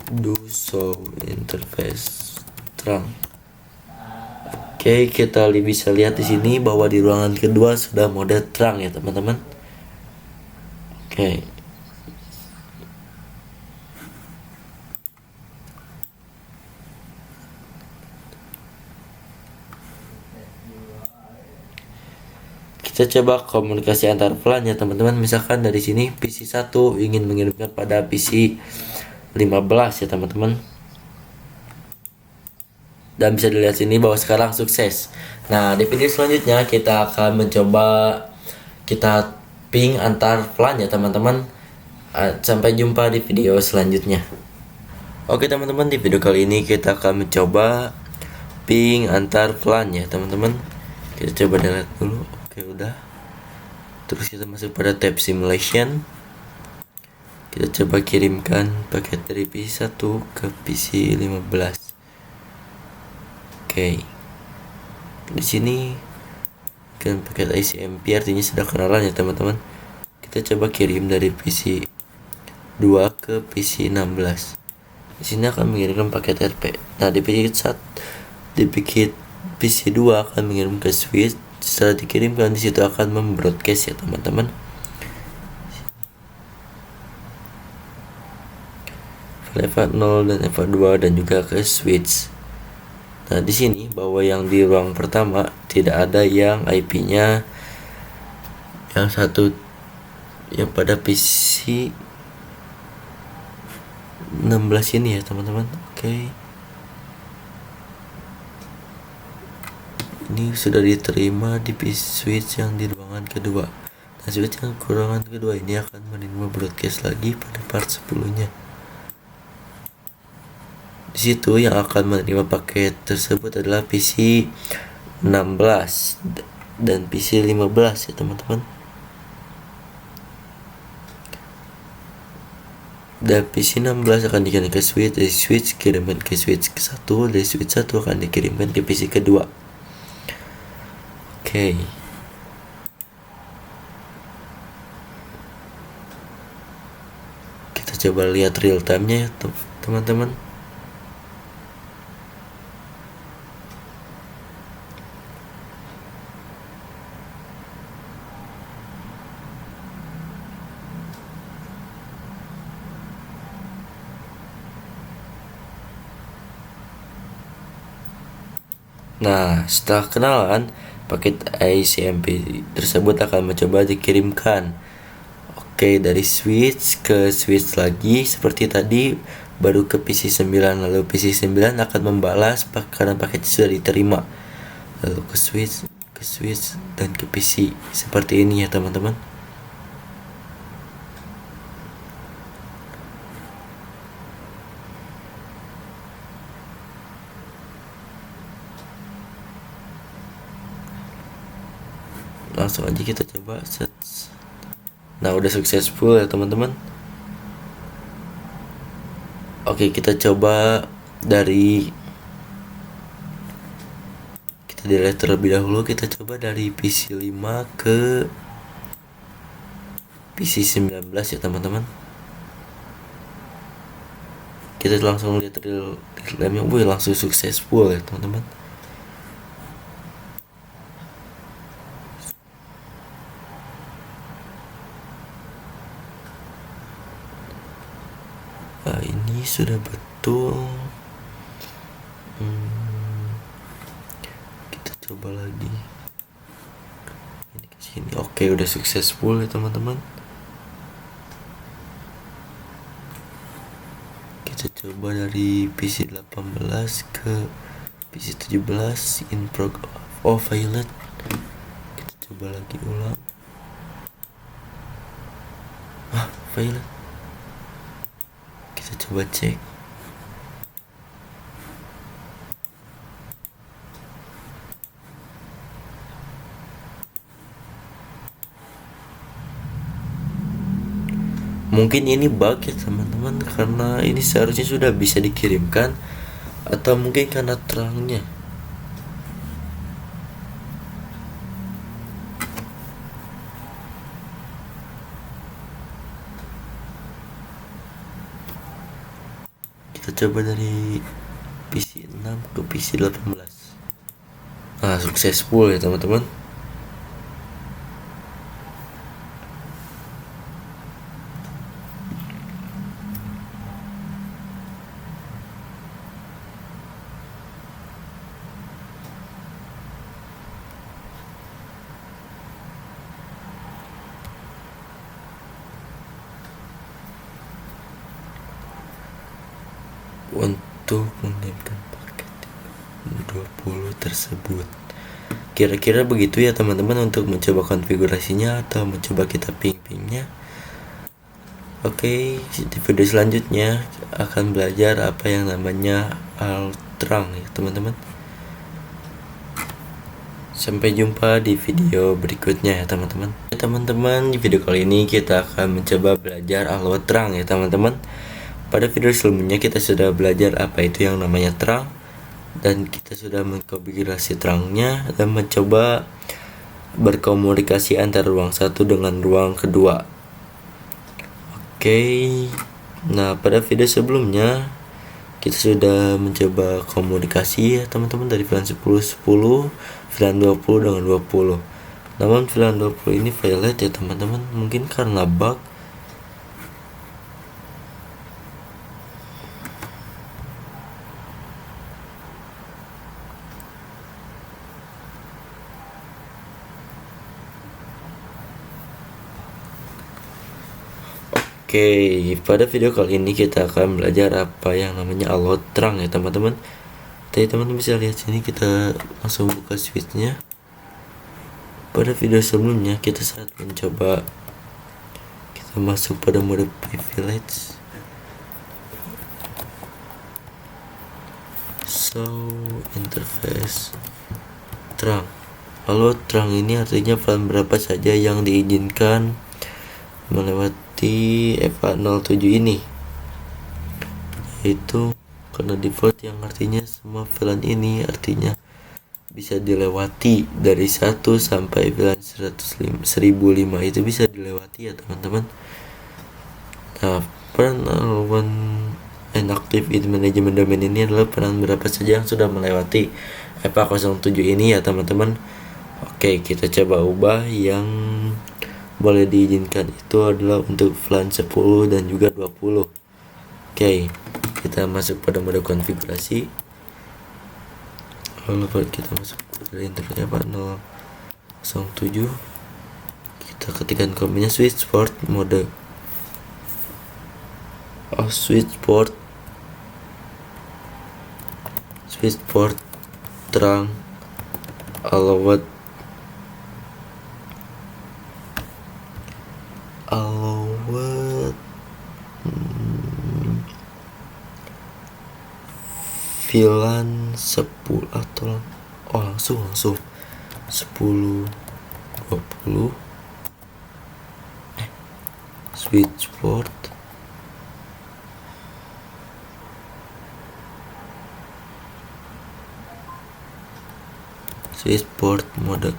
Do show interface terang. Oke, kita bisa lihat di sini bahwa di ruangan kedua sudah mode terang ya teman-teman. Oke. Kita coba komunikasi antar VLAN ya teman-teman. Misalkan dari sini PC 1 ingin mengirimkan pada PC 15 ya teman-teman. Dan bisa dilihat sini bahwa sekarang sukses. Nah, di video selanjutnya kita akan mencoba kita ping antar VLAN ya teman-teman. Sampai jumpa di video selanjutnya. Oke teman-teman, di video kali ini kita akan mencoba ping antar VLAN ya teman-teman. Kita coba delete dulu. Oke, udah. Terus kita masuk pada tab simulation. Kita coba kirimkan paket dari PC 1 ke PC 15. Oke. Di sini kan paket ICMP artinya sudah kenalan ya teman-teman. Kita coba kirim dari PC 2 ke PC 16. Di sini akan mengirimkan paket RP. Nah, di PC 2 akan mengirim ke switch. Setelah dikirimkan, di situ akan membroadcast ya teman-teman. EVA0 dan EVA2 dan juga ke switch. Nah, di sini bahwa yang di ruang pertama tidak ada yang IP-nya yang satu yang pada PC 16 ini ya teman-teman. Oke. Ini sudah diterima di PC switch yang di ruangan kedua. Nah, switch yang ke ruangan kedua ini akan menerima broadcast lagi pada part 10-nya. Di situ yang akan menerima paket tersebut adalah PC 16 dan PC 15 ya teman-teman. Dan PC 16 akan dikirimkan ke switch, dari switch kirimkan ke switch ke 1, dari switch 1 akan dikirimkan ke PC kedua. Oke. Kita coba lihat real time-nya ya teman-teman. Nah, setelah kenalan, paket ICMP tersebut akan mencoba dikirimkan. Oke, dari switch ke switch lagi seperti tadi, baru ke PC 9, lalu PC 9 akan membalas karena paketnya sudah diterima. Lalu ke switch dan ke PC. Seperti ini ya teman-teman. Langsung aja kita coba set. Nah, udah successful ya teman-teman. Oke, kita coba dari kita delete terlebih dahulu. Kita coba dari PC 5 ke PC 19 ya teman-teman. Kita langsung lihat real time-nya. Langsung successful ya teman-teman. sudah betul. Kita coba lagi ini ke sini. Oke, udah successful ya teman-teman. Kita coba dari PC 18 ke PC 17 in progress. Oh, violet. Kita coba lagi ulang. Violet. Kita coba cek. Mungkin ini bug ya teman-teman, karena ini seharusnya sudah bisa dikirimkan, atau mungkin karena terangnya. Kita coba dari PC 6 ke PC 18. Successful ya teman-teman. Untuk mengirimkan paket 20 tersebut. Kira-kira begitu ya teman-teman untuk mencoba konfigurasinya atau mencoba kita ping-pingnya. Oke, di video selanjutnya akan belajar apa yang namanya Altrang ya teman-teman. Sampai jumpa di video berikutnya ya teman-teman. Teman-teman, di video kali ini kita akan mencoba belajar Altrang ya teman-teman. Pada video sebelumnya kita sudah belajar apa itu yang namanya terang, dan kita sudah mengkonfigurasi terangnya dan mencoba berkomunikasi antara ruang satu dengan ruang kedua. Oke, nah pada video sebelumnya kita sudah mencoba komunikasi ya teman-teman, dari VLAN 10 10, VLAN 20 dengan 20. Namun VLAN 20 ini violet ya teman-teman, mungkin karena bug. Oke, pada video kali ini kita akan belajar apa yang namanya alot terang ya teman-teman. Tadi teman-teman bisa lihat sini, kita langsung buka switchnya. Pada video sebelumnya kita saat mencoba, kita masuk pada mode privilege. So, interface terang. Alot terang ini artinya VLAN berapa saja yang diizinkan melewati FA07 ini, yaitu karena default yang artinya semua VLAN ini artinya bisa dilewati dari 1 sampai VLAN 1005 itu bisa dilewati ya teman-teman. Nah, peran aluan inactive in manajemen domain ini adalah peran berapa saja yang sudah melewati FA07 ini ya teman-teman. Oke, kita coba ubah. Yang boleh diizinkan itu adalah untuk VLAN 10 dan juga 20. Oke, kita masuk pada mode konfigurasi. Lalu kita masuk ke interface FA007. Kita ketikkan komennya switch port mode switch port terang allowed VLAN 10 atau langsung 10 20 switch port mode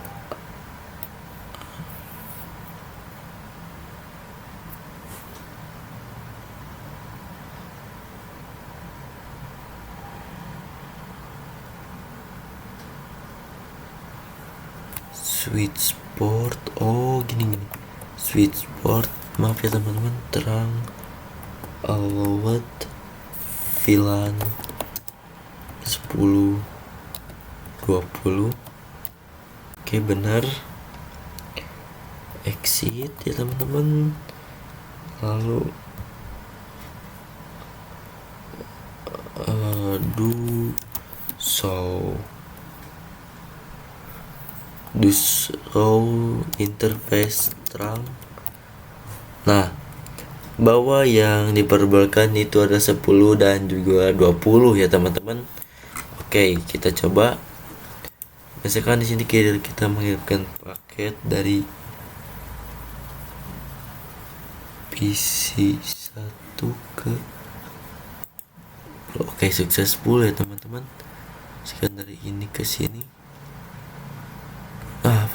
switch port. Gini switch port, maaf ya teman-teman, terang allowed VLAN 10 20. Oke, benar. Exit ya teman-teman. Lalu do show interface terang. Nah, bahwa yang diperbolehkan itu ada 10 dan juga 20 ya teman-teman. Oke, kita coba. Misalkan di sini kita mengirimkan paket dari PC 1 ke Oke, successful ya teman-teman. Sekian dari ini ke sini.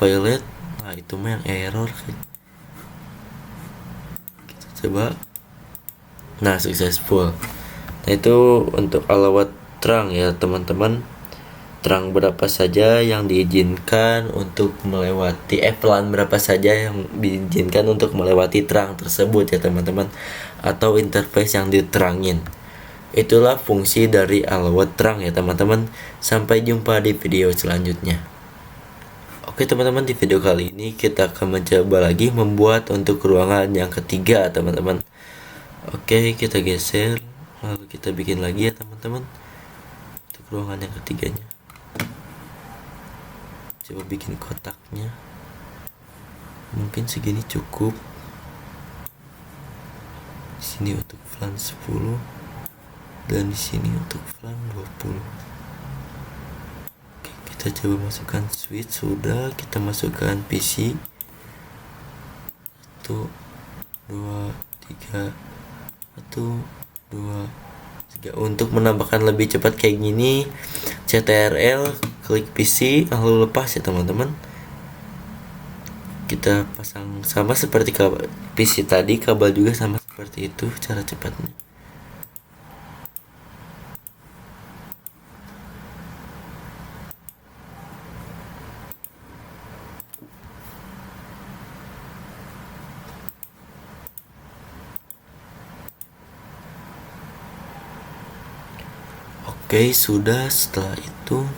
Violet. Nah, itu mah yang error. Kita coba. Nah, successful. Nah, itu untuk alawat terang ya teman-teman. Terang berapa saja yang diizinkan untuk melewati VLAN berapa saja yang diizinkan untuk melewati terang tersebut ya teman-teman, atau interface yang diterangin. Itulah fungsi dari alawat terang ya teman-teman. Sampai jumpa di video selanjutnya. Oke teman-teman, di video kali ini kita akan mencoba lagi membuat untuk ruangan yang ketiga teman-teman. Oke, kita geser, lalu kita bikin lagi ya teman-teman untuk ruangan yang ketiganya. Coba bikin kotaknya, mungkin segini cukup. Di sini untuk VLAN 10 dan di sini untuk VLAN 20. Oke, kita coba masukkan switch. Sudah, kita masukkan PC 1 2 3 1 2 3. Untuk menambahkan lebih cepat kayak gini, CTRL, klik PC, lalu lepas ya teman-teman. Kita pasang sama seperti kabel PC tadi, kabel juga sama seperti itu cara cepatnya. Oke, sudah. Setelah itu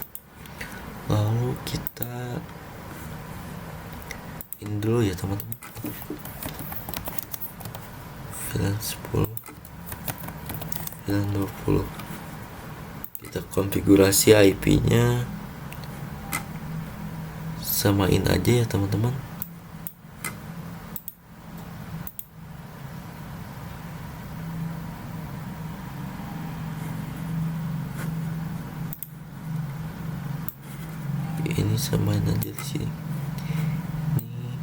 lalu kita ini dulu ya teman-teman, VLAN 10 VLAN 20. Kita konfigurasi IP nya, samain aja ya teman-teman. Ini samain aja di sini. Ini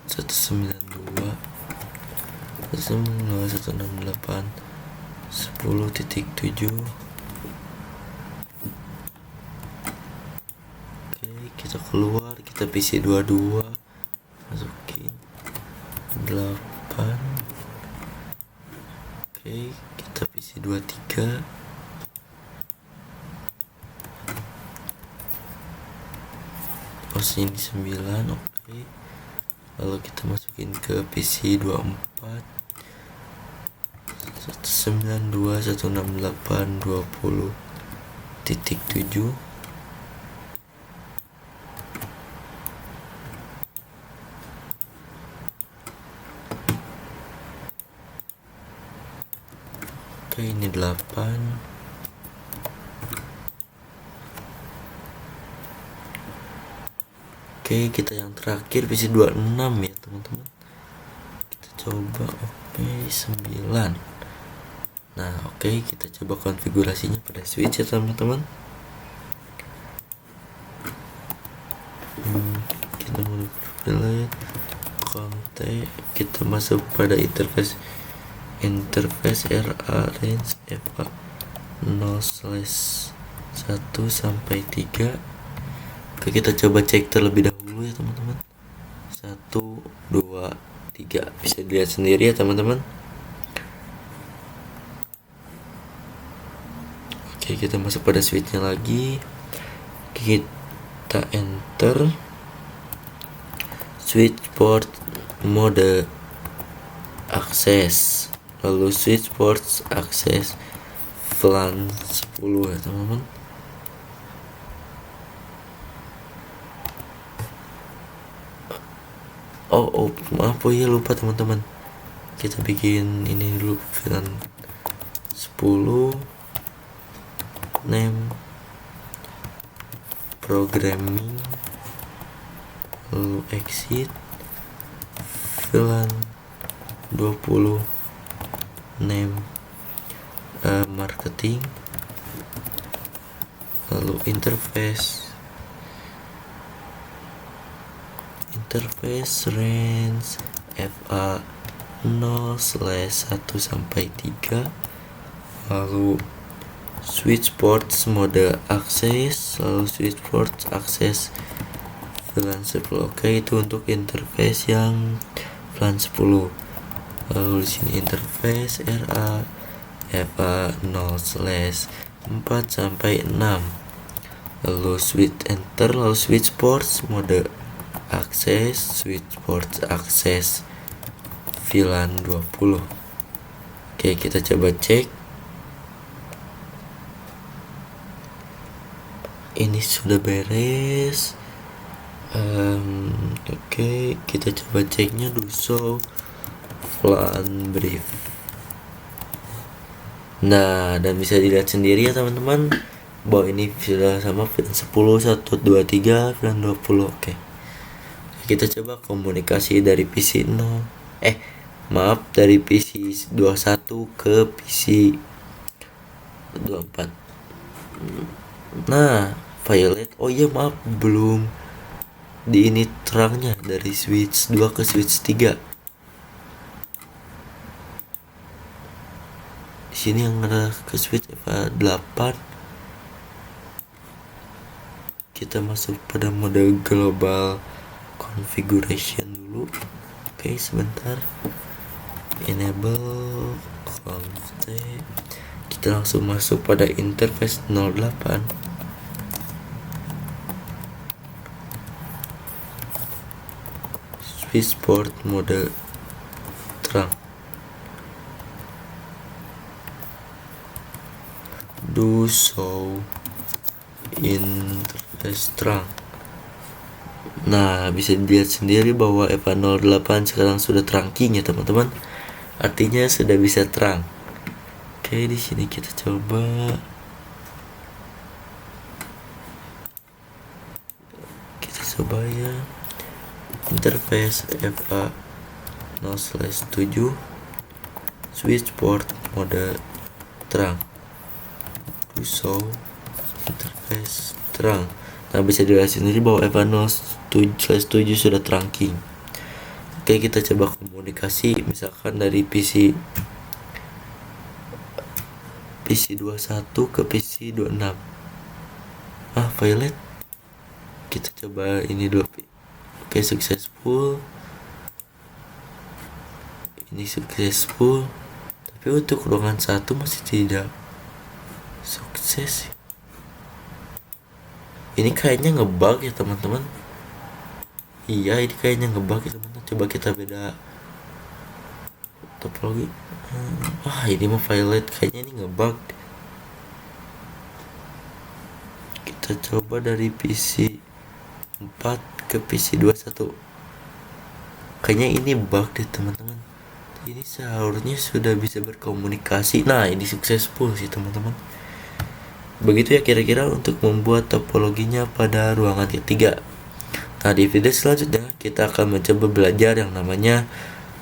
192 168 10.7. Oke, kita keluar, kita PC 22, masukin 8. Oke, kita PC 23. Sini 9. Oke, lalu kita masukin ke PC 24 192 168 20.7. Oke, ini 8. Oke, kita yang terakhir PC 26 ya teman-teman. Kita coba. Oke, 9. Nah, oke, kita coba konfigurasinya pada switch ya teman-teman. Kita pilih kontak, kita masuk pada interface RA range FA 0/1 sampai 3. Oke, kita coba cek terlebih dahulu ya teman-teman. 1 2 3, bisa dilihat sendiri ya teman-teman. Oke, kita masuk pada switchnya lagi. kita enter switch port mode akses, lalu switch port akses VLAN 10 ya teman-teman. Oh maaf, ya lupa teman-teman, kita bikin ini dulu, VLAN 10 name programming, lalu exit VLAN 20 name marketing, lalu interface range FA 0/1 sampai 3, lalu switch ports mode akses, lalu switch ports akses VLAN 10. Oke, itu untuk interface yang VLAN 10. Lalu di sini interface RA FA 0/4 sampai 6. Lalu switch enter, lalu switch ports mode akses, switch ports akses VLAN 20. Oke, kita coba cek. Ini sudah beres. Oke, kita coba ceknya do show VLAN brief. Nah, dan bisa dilihat sendiri ya teman-teman, bahwa ini sudah sama VLAN 10, 1, 2, 3, VLAN 20. Oke, kita coba komunikasi dari PC 0 dari PC 21 ke PC 24. Nah, violet, belum di ini terangnya dari switch 2 ke switch 3. Di sini yang ada ke switch FA8. Kita masuk pada mode global configuration dulu. Oke, sebentar. Enable config. Kita langsung masuk pada interface 08. Switch port mode terang. Do show interface terang. Nah, bisa dilihat sendiri bahwa FA08 sekarang sudah trunking ya teman-teman. Artinya sudah bisa terang. Oke, di sini kita coba. Kita coba ya. Interface FA 0/7 switch port mode terang. Do show interface terang. Nah, bisa dilihat sendiri bahwa FA 0/7 sudah trunking. Oke, kita coba komunikasi misalkan dari PC 21 ke PC 26. Violet. Kita coba ini dulu. Oke, successful. Ini successful. Tapi untuk ruangan 1 masih tidak sukses. Ini kayaknya ngebug ya teman-teman. Iya, ini kayaknya ngebug ya teman-teman. Coba kita beda topologi. Ini mah violet, kayaknya ini ngebug. Kita coba dari PC 4 ke PC 21. Kayaknya ini bug deh teman-teman. Ini seharusnya sudah bisa berkomunikasi. Nah, ini successful sih teman-teman. Begitu ya kira-kira untuk membuat topologinya pada ruangan ketiga. Nah, di video selanjutnya kita akan mencoba belajar yang namanya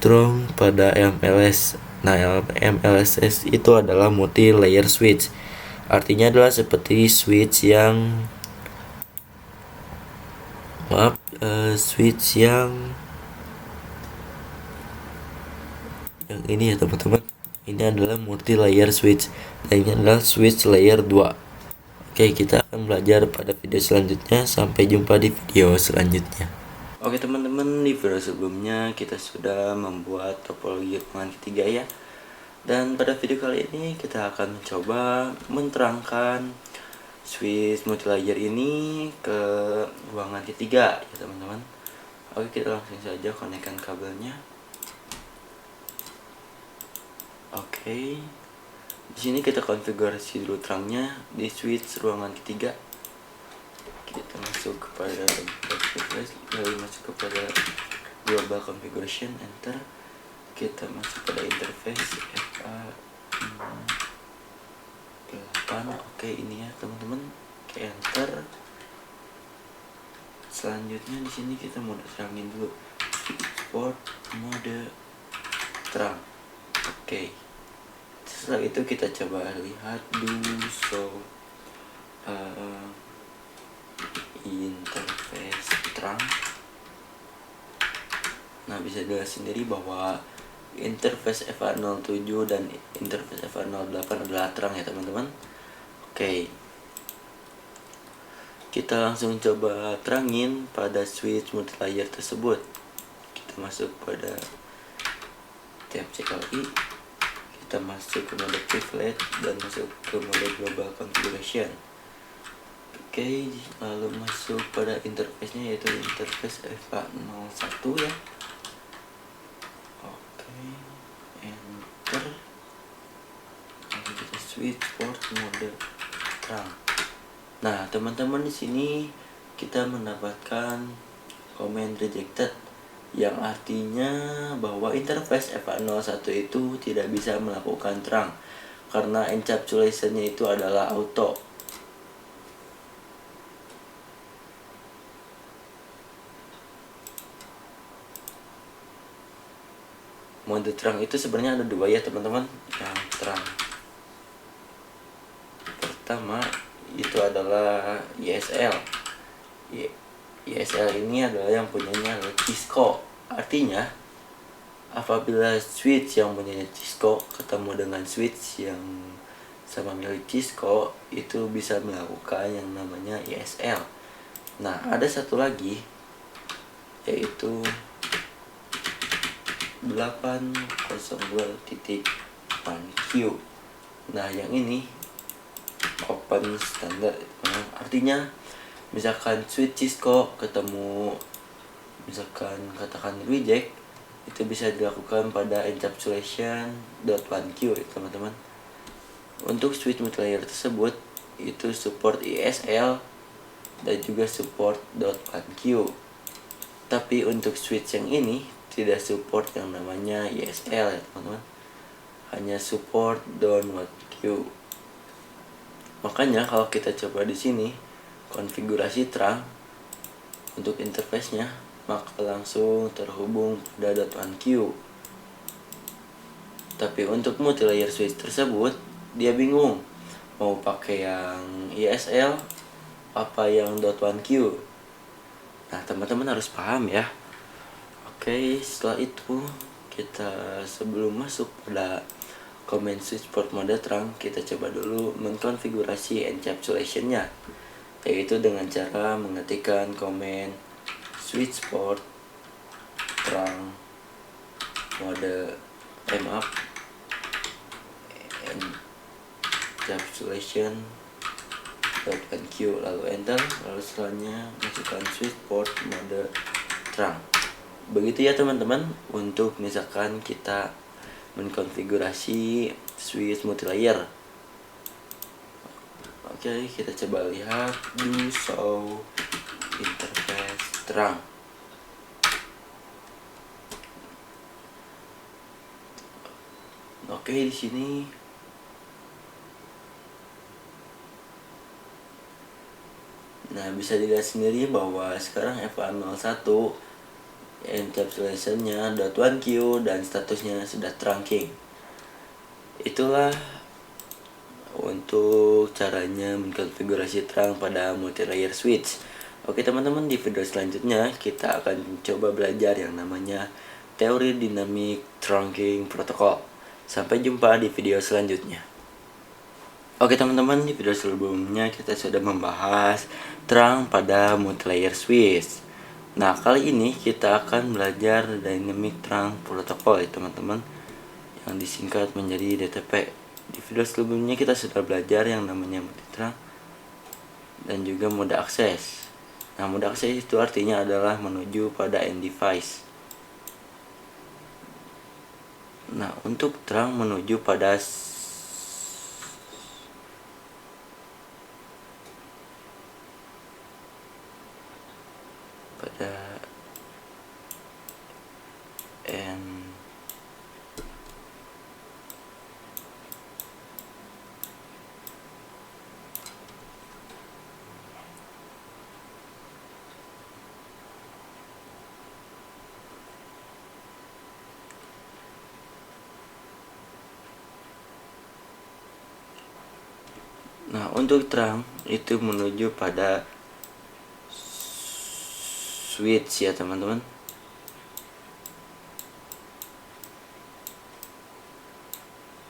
drone pada MLS. Nah, MLSS itu adalah multi layer switch. Artinya adalah seperti switch yang ini ya teman-teman. Ini adalah multi layer switch. Dan ini adalah switch layer 2. Oke, kita akan belajar pada video selanjutnya. Sampai jumpa di video selanjutnya. Oke teman-teman, di video sebelumnya kita sudah membuat topologi ruangan ketiga ya. Dan pada video kali ini kita akan mencoba menerangkan switch multilayer ini ke ruangan ketiga ya teman-teman. Oke, kita langsung saja konekkan kabelnya. Oke, di sini kita konfigurasi dulu terangnya di switch ruangan ketiga. Kita masuk kepada device, lalu masuk kepada global configuration, enter. Kita masuk pada interface FA8. Oke, ini ya teman-teman. Oke, enter. Selanjutnya di sini kita mode terangin dulu, switchboard mode terang. Oke, setelah itu kita coba lihat do show interface terang. Nah, bisa dilihat sendiri bahwa interface FA07 dan interface FA08 adalah terang ya teman-teman. Oke, kita langsung coba terangin pada switch multilayer tersebut. Kita masuk pada tab CLI, kita masuk ke mode privilege dan masuk ke mode global configuration. Oke, lalu masuk pada interface-nya, yaitu interface FA01 ya. Oke, enter. Lalu kita switch port mode terang. Nah, teman-teman, di sini kita mendapatkan comment rejected, yang artinya bahwa interface FA01 itu tidak bisa melakukan terang karena encapsulation-nya itu adalah auto. Mode terang itu sebenarnya ada dua ya teman-teman. Yang terang pertama itu adalah ISL. ISL ini adalah yang punyanya Cisco. Artinya apabila switch yang punyanya Cisco ketemu dengan switch yang sama milik Cisco, itu bisa melakukan yang namanya ISL. Nah, ada satu lagi yaitu 802.1Q. Nah, yang ini open standard. Artinya misalkan switch Cisco ketemu misalkan katakan reject, itu bisa dilakukan pada encapsulation.1Q ya teman-teman. Untuk switch multilayer tersebut itu support ISL dan juga support .1Q. Tapi untuk switch yang ini tidak support yang namanya ISL ya teman-teman, hanya support .1Q. Makanya kalau kita coba di sini konfigurasi terang untuk interface-nya, maka langsung terhubung pada .1Q. Tapi untuk multilayer switch tersebut dia bingung mau pakai yang ISL apa yang .1Q. Nah, teman-teman harus paham ya. Oke, setelah itu kita sebelum masuk pada command switch port mode terang, kita coba dulu mengkonfigurasi encapsulation-nya, yaitu dengan cara mengetikkan command switch port terang mode encapsulation.1Q, lalu enter, lalu setelahnya masukkan switch port mode terang. Begitu ya teman-teman untuk misalkan kita mengkonfigurasi switch multilayer. Oke, kita coba lihat do show interface terang. Oke, di sini nah bisa dilihat sendiri bahwa sekarang FA01 encapsulation-nya .1Q dan statusnya sudah trunking. Itulah untuk caranya mengkonfigurasi terang pada multilayer switch. Oke teman-teman, di video selanjutnya kita akan coba belajar yang namanya teori dynamic trunking protocol. Sampai jumpa di video selanjutnya. Oke teman-teman, di video sebelumnya kita sudah membahas terang pada multilayer switch. Nah, kali ini kita akan belajar Dynamic Trunk Protocol ya teman-teman, yang disingkat menjadi DTP. Di video sebelumnya kita sudah belajar yang namanya multi trunk. dan juga mode akses. Nah, mode akses itu artinya adalah menuju pada end device. Nah, untuk terang menuju pada end. Nah, untuk terang itu menuju pada switch ya teman-teman.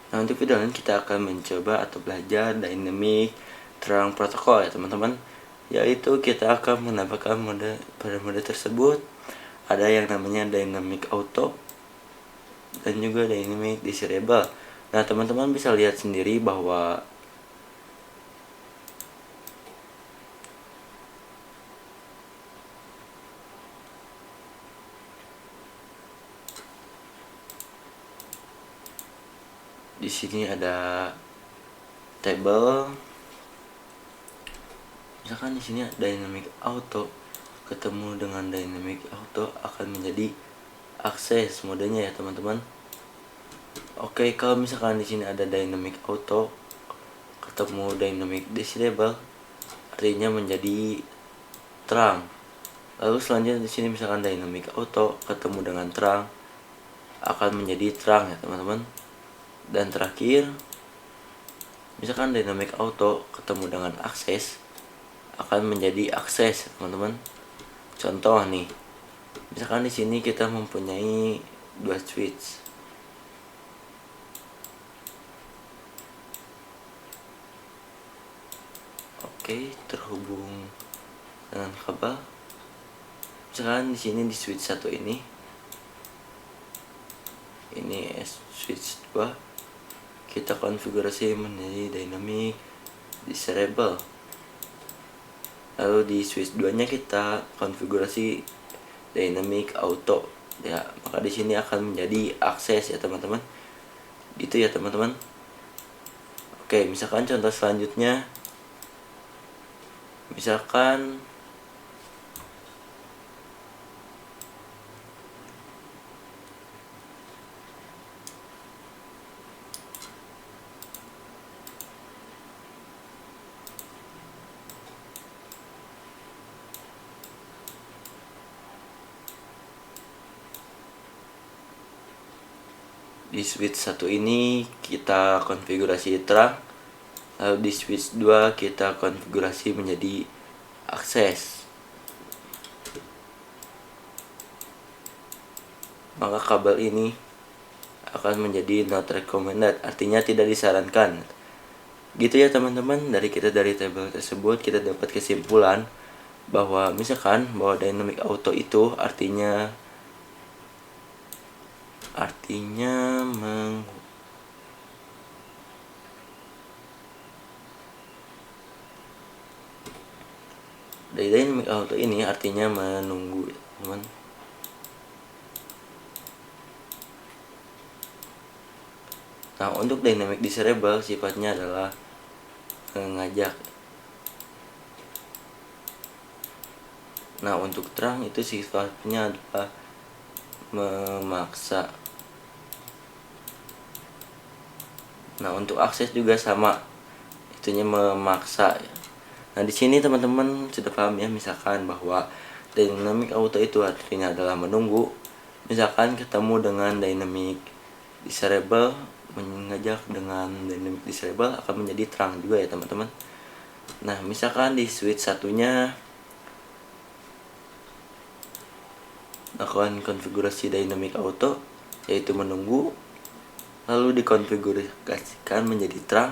Nah, untuk video ini kita akan mencoba atau belajar dynamic terang protokol ya teman-teman. Yaitu kita akan menambahkan mode pada mode tersebut. Ada yang namanya dynamic auto dan juga dynamic disable. Nah, teman-teman bisa lihat sendiri bahwa di sini ada table. Misalkan di sini dynamic auto ketemu dengan dynamic auto akan menjadi akses modenya ya teman-teman. Oke, kalau misalkan di sini ada dynamic auto ketemu dynamic disable artinya menjadi terang. Lalu selanjutnya di sini misalkan dynamic auto ketemu dengan terang akan menjadi terang ya teman-teman. Dan terakhir misalkan dynamic auto ketemu dengan akses akan menjadi akses teman-teman. Contoh nih, misalkan di sini kita mempunyai dua switch. Oke, terhubung dengan kabel. Misalkan di sini di switch 1 ini switch 2 kita konfigurasi menjadi dynamic disable. Lalu di switch 2 nya kita konfigurasi dynamic auto ya, maka di sini akan menjadi akses ya teman-teman. Gitu ya teman-teman. Oke, misalkan contoh selanjutnya, misalkan di switch 1 ini kita konfigurasi terang, lalu di switch 2 kita konfigurasi menjadi akses. Maka kabel ini akan menjadi not recommended, artinya tidak disarankan. Gitu ya teman-teman, dari tabel tersebut kita dapat kesimpulan bahwa misalkan bahwa dynamic auto itu artinya dari dynamic auto ini artinya menunggu teman. Nah, untuk dynamic disable sifatnya adalah mengajak. Nah, untuk terang itu sifatnya adalah memaksa. Nah, untuk akses juga sama, itunya memaksa. Nah, di sini teman-teman sudah paham ya, misalkan bahwa dynamic auto itu artinya adalah menunggu. Misalkan ketemu dengan dynamic disable, mengajak dengan dynamic disable akan menjadi terang juga ya teman-teman. Nah, misalkan di switch satunya lakukan konfigurasi dynamic auto yaitu menunggu, lalu dikonfigurasikan menjadi terang,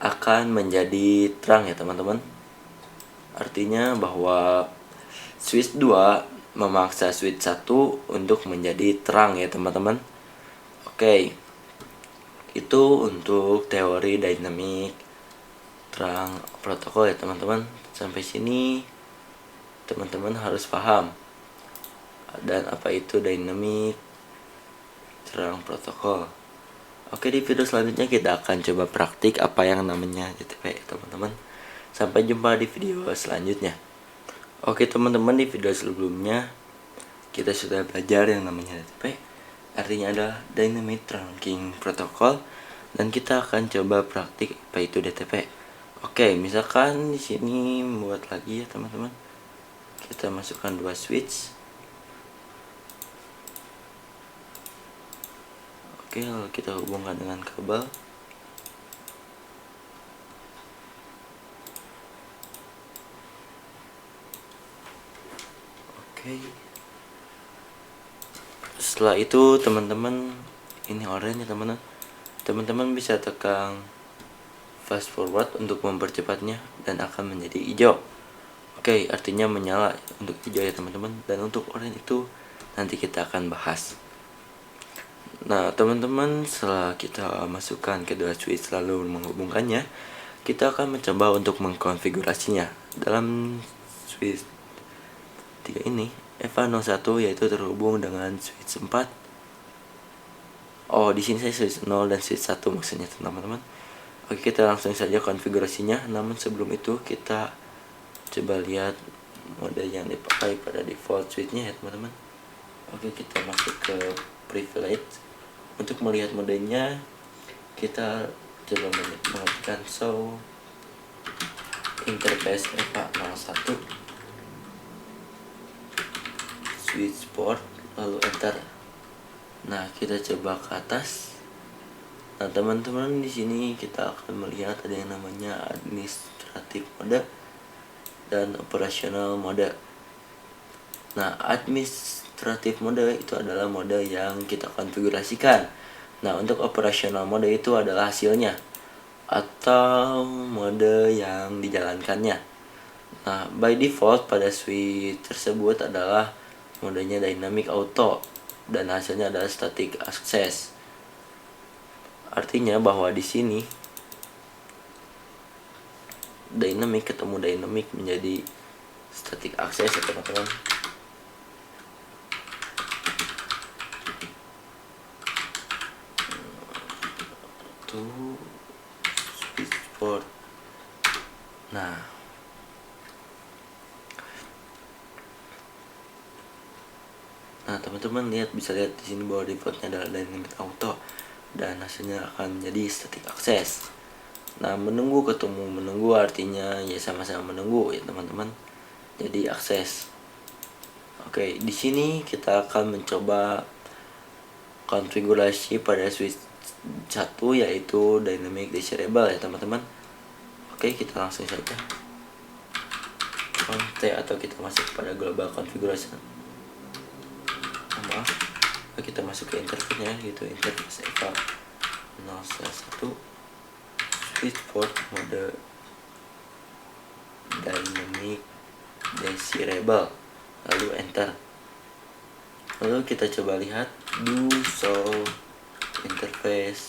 akan menjadi terang ya teman-teman. Artinya bahwa switch 2 memaksa switch 1 untuk menjadi terang ya teman-teman. Oke, itu untuk teori dynamic terang protokol ya teman-teman. Sampai sini teman-teman harus paham dan apa itu dynamic terang protokol. Oke, di video selanjutnya kita akan coba praktik apa yang namanya DTP teman-teman. Sampai jumpa di video selanjutnya. Oke teman-teman, di video sebelumnya kita sudah belajar yang namanya DTP, artinya adalah Dynamic Trunking Protocol, dan kita akan coba praktik apa itu DTP. Oke, misalkan di sini buat lagi ya teman-teman. Kita masukkan 2 switch. Oke, lalu kita hubungkan dengan kabel. Oke. Setelah itu teman-teman, ini oranye teman-teman. Teman-teman bisa tekan fast forward untuk mempercepatnya dan akan menjadi hijau. Oke, artinya menyala untuk hijau ya teman-teman. Dan untuk oranye itu nanti kita akan bahas. Nah teman-teman, setelah kita masukkan kedua switch lalu menghubungkannya, kita akan mencoba untuk mengkonfigurasinya. Dalam switch 3 ini, EVA01 yaitu terhubung dengan switch 4. Oh, di sini saya switch 0 dan switch 1 maksudnya teman-teman. Oke, kita langsung saja konfigurasinya. Namun sebelum itu kita coba lihat mode yang dipakai pada default switchnya ya teman-teman. Oke, kita masuk ke privilege. Untuk melihat modenya, kita coba mengetikkan show interface EVA01 switch port lalu enter. Nah, kita coba ke atas. Nah, teman-teman, di sini kita akan melihat ada yang namanya administratif mode dan operational mode. Nah, administratif mode itu adalah mode yang kita konfigurasikan. Nah, untuk operational mode itu adalah hasilnya atau mode yang dijalankannya. Nah, by default pada switch tersebut adalah modenya dynamic auto dan hasilnya adalah static access. Artinya bahwa di sini dynamic ketemu dynamic menjadi static access ya teman-teman. Switch port. Nah, teman-teman bisa lihat di sini bahwa defaultnya adalah dynamic auto dan hasilnya akan menjadi static access. Nah, menunggu artinya ya sama-sama menunggu ya teman-teman. Jadi akses. Oke, di sini kita akan mencoba konfigurasi pada switch 1 yaitu dynamic desirable ya teman-teman. Oke, kita langsung saja T atau kita masuk pada global configuration. Maaf, kita masuk ke interface-nya yaitu interface EVA01 switch port mode dynamic desirable lalu enter. Lalu kita coba lihat do show interface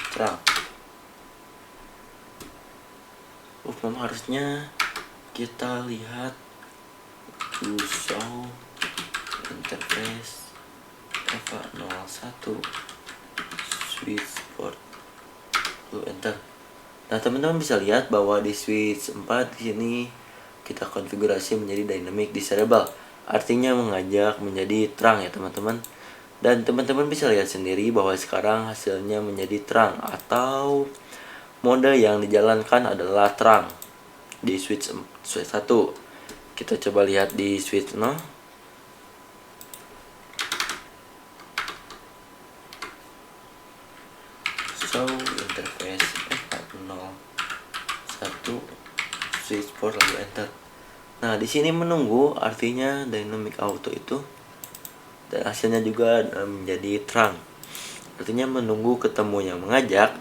terang. Harusnya kita lihat do show interface EVA01 switch port lalu enter. Nah, teman-teman bisa lihat bahwa di switch 4 di sini kita konfigurasi menjadi dynamic desirable, artinya mengajak menjadi terang ya teman-teman. Dan teman-teman bisa lihat sendiri bahwa sekarang hasilnya menjadi terang atau mode yang dijalankan adalah terang di switch 1. Kita coba lihat di switch 0. Show interface EVA01 switch port lalu enter. Nah, di sini menunggu artinya dynamic auto itu dan hasilnya juga menjadi terang. Artinya menunggu ketemu yang mengajak,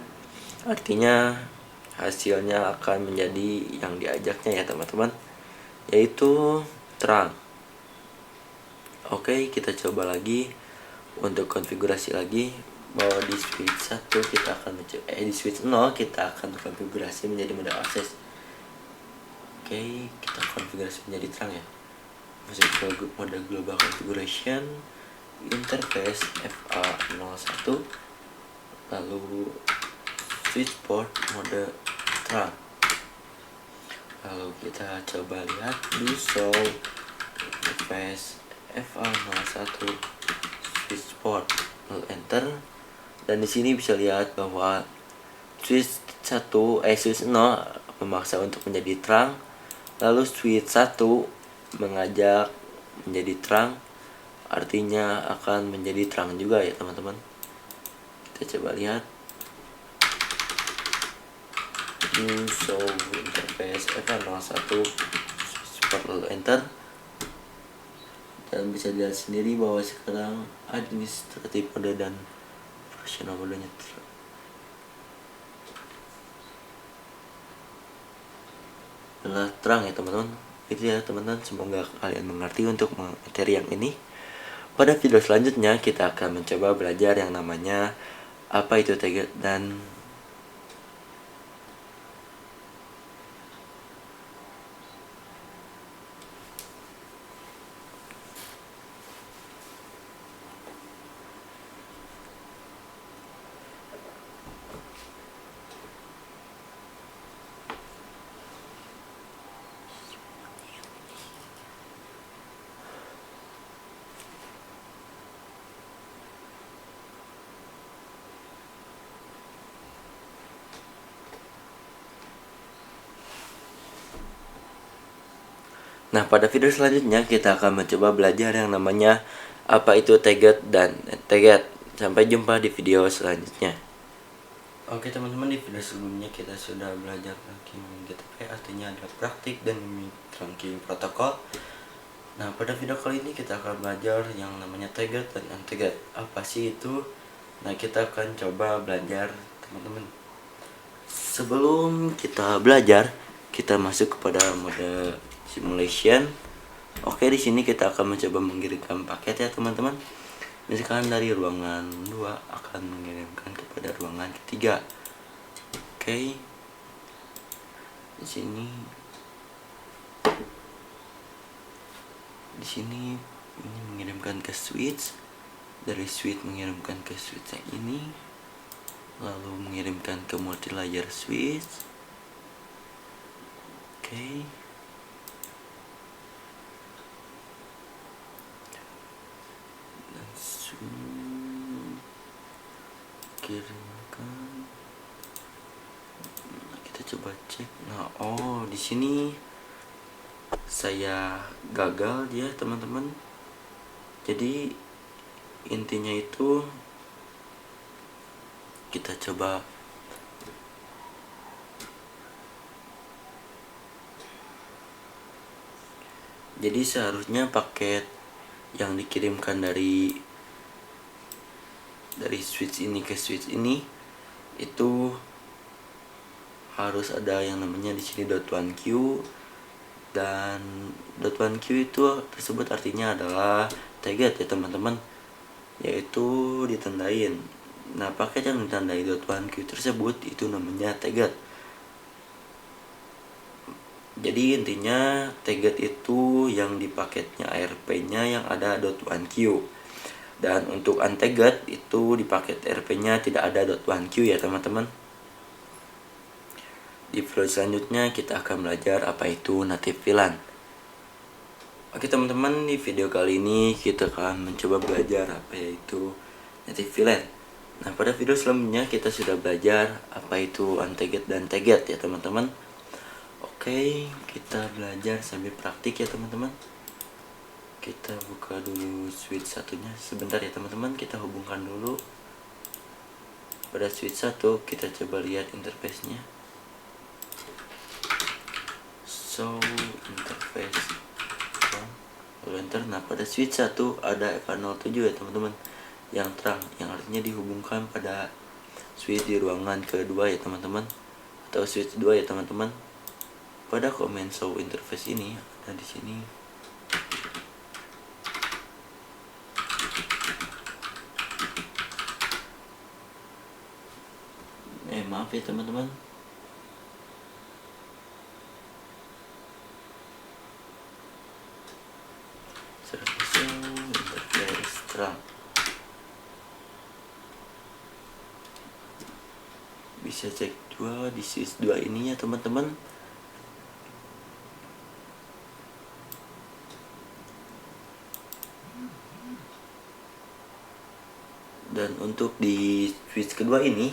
artinya hasilnya akan menjadi yang diajaknya ya teman-teman, yaitu terang. Oke, kita coba lagi untuk konfigurasi lagi bahwa di switch 1 kita akan di switch 0 kita akan konfigurasi menjadi mode akses. Oke, kita konfigurasi menjadi terang ya. Masuk ke mode global configuration, interface FA01, lalu switchboard mode terang. Lalu kita coba lihat do show interface FA01 switchboard, lalu enter. Dan di sini bisa lihat bahwa switch 0 memaksa untuk menjadi terang, lalu switch 1 mengajak menjadi terang, artinya akan menjadi terang juga ya teman-teman. Kita coba lihat show interface F01 lalu enter, dan bisa dilihat sendiri bahwa sekarang administratif mode dan operasional modenya adalah terang ya teman-teman. Itu ya teman-teman, semoga kalian mengerti untuk materi yang ini. Pada video selanjutnya kita akan mencoba belajar yang namanya apa itu target dan Nah, pada video selanjutnya kita akan mencoba belajar yang namanya apa itu target dan target. Sampai jumpa di video selanjutnya. Oke teman-teman, di video sebelumnya kita sudah belajar ranking GTP, artinya adalah praktik dan ranking protokol. Nah, pada video kali ini kita akan belajar yang namanya target dan target. Apa sih itu? Nah, kita akan coba belajar teman-teman. Sebelum kita belajar, kita masuk kepada mode simulation. Oke, di sini kita akan mencoba mengirimkan paket ya teman-teman. Misalkan dari ruangan 2 akan mengirimkan kepada ruangan ketiga. Oke. Di sini ini mengirimkan ke switch, dari switch mengirimkan ke switch yang ini, lalu mengirimkan ke multi layer switch. Oke. Kirimkan. Kita coba cek. Nah, oh di sini saya gagal ya teman-teman. Jadi intinya itu kita coba jadi seharusnya paket yang dikirimkan dari switch ini ke switch ini itu harus ada yang namanya di sini .1q, dan .1q itu tersebut artinya adalah target ya teman-teman, yaitu ditandain. Nah, paket yang ditandai .1q tersebut itu namanya target. Jadi intinya target itu yang di paketnya ARP-nya yang ada .1q. Dan untuk untarget itu di paket RP-nya tidak ada .1q ya teman-teman. Di video selanjutnya kita akan belajar apa itu native VLAN. Oke teman-teman, di video kali ini kita akan mencoba belajar apa itu native VLAN. Nah, pada video sebelumnya kita sudah belajar apa itu untarget dan target ya teman-teman. Oke, kita belajar sambil praktik ya teman-teman. Kita buka dulu switch satunya sebentar ya teman-teman, kita hubungkan dulu. Pada switch 1 kita coba lihat interface-nya. So interface lalu enter. Nah, pada switch 1 ada FA07 ya teman-teman, yang terang, yang artinya dihubungkan pada switch di ruangan kedua ya teman-teman, atau switch 2 ya teman-teman. Pada command show interface ini ada di sini. Maaf ya teman-teman. terang. Bisa cek juga di switch 2 ini ya teman-teman. Dan untuk di switch kedua ini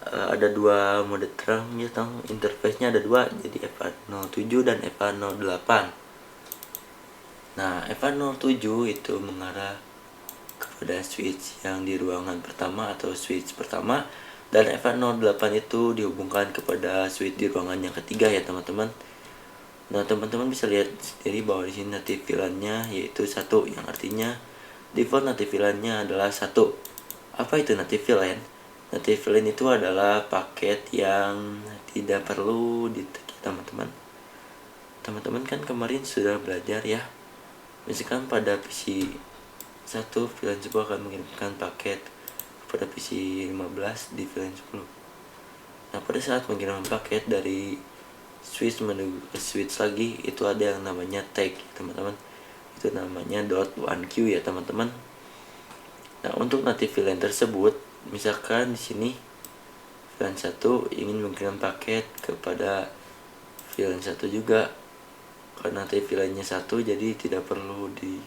ada dua mode terang ya, interface-nya ada dua, jadi FA07 dan FA08. Nah, FA07 itu mengarah kepada switch yang di ruangan pertama atau switch pertama, dan FA08 itu dihubungkan kepada switch di ruangan yang ketiga ya teman-teman. Nah, teman-teman bisa lihat sendiri bahwa di sini native VLAN-nya yaitu 1, yang artinya default native VLAN-nya adalah 1. Apa itu native VLAN? Native VLAN itu adalah paket yang tidak perlu ditekan teman-teman. Teman-teman kan kemarin sudah belajar ya. Misalkan pada PC 1 VLAN 10 akan mengirimkan paket kepada PC 15 di VLAN 10. Nah, pada saat mengirim paket dari switch menuju ke switch lagi, itu ada yang namanya tag teman-teman. Itu namanya .1Q ya teman-teman. Nah, untuk native VLAN tersebut, misalkan di sini VLAN 1 ingin mengirim paket kepada VLAN 1 juga, karena native VLAN-nya 1 jadi tidak perlu di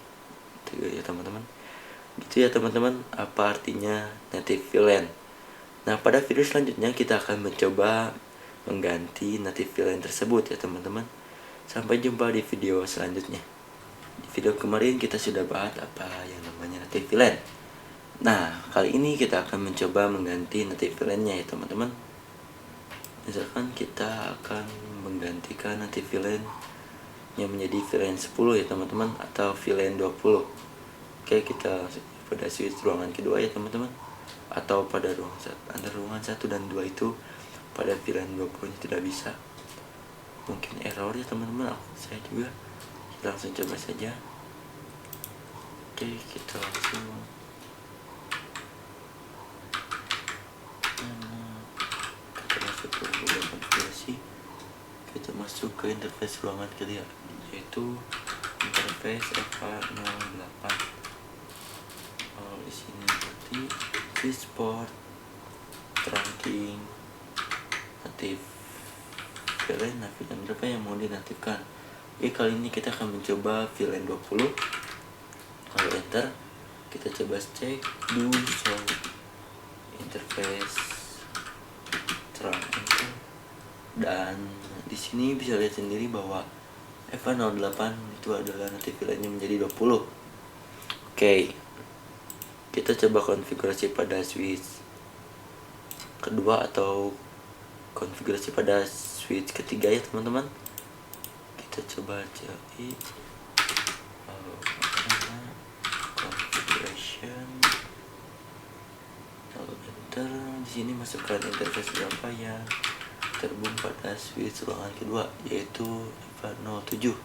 ya teman-teman. Gitu ya teman-teman, apa artinya native VLAN. Nah, pada video selanjutnya kita akan mencoba mengganti native VLAN tersebut ya teman-teman. Sampai jumpa di video selanjutnya. Di video kemarin kita sudah bahas apa yang namanya native VLAN. Nah, kali ini kita akan mencoba mengganti native VLAN-nya ya teman-teman. Misalkan kita akan menggantikan native VLAN yang menjadi VLAN 10 ya teman-teman, atau VLAN 20. Oke, kita pada switch ruangan kedua ya teman-teman, atau pada ruangan 1 dan 2 itu pada VLAN 20 tidak bisa. Mungkin error ya teman-teman, saya juga. Kita langsung coba saja. Oke, kita langsung kita masuk ke beberapa konfigurasi. Kita masuk ke interface ruangan kedua, yaitu interface FA08. Di sini berarti switch port, trunking, native VLAN. Nah, VLAN berapa yang mau dinatifkan? Oke, kali ini kita akan mencoba VLAN 20. Kalau enter, kita coba cek do show interface trunk enter. Dan di sini bisa lihat sendiri bahwa FA08 itu adalah native VLAN-nya menjadi 20. Oke, kita coba konfigurasi pada switch kedua atau konfigurasi pada switch ketiga ya teman-teman. Kita coba cari configuration, lalu enter. Di sini masukkan interface berapa yang terhubung pada switch ruangan kedua, yaitu FA07.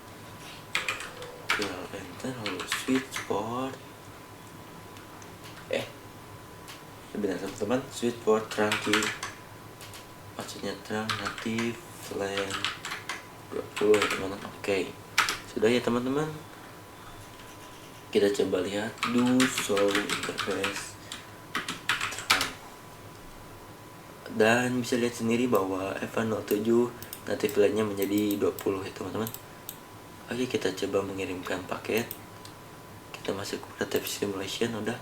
Oke, lalu enter, lalu switch port benar teman-teman, switch port trunking, maksudnya trunk native VLAN 20 ya teman-teman. Oke, sudah ya teman-teman. Kita coba lihat do show interface trunk, dan bisa lihat sendiri bahwa FA07 native VLAN-nya menjadi 20 ya teman-teman. Oke, kita coba mengirimkan paket. Kita masuk ke tab simulation. Udah,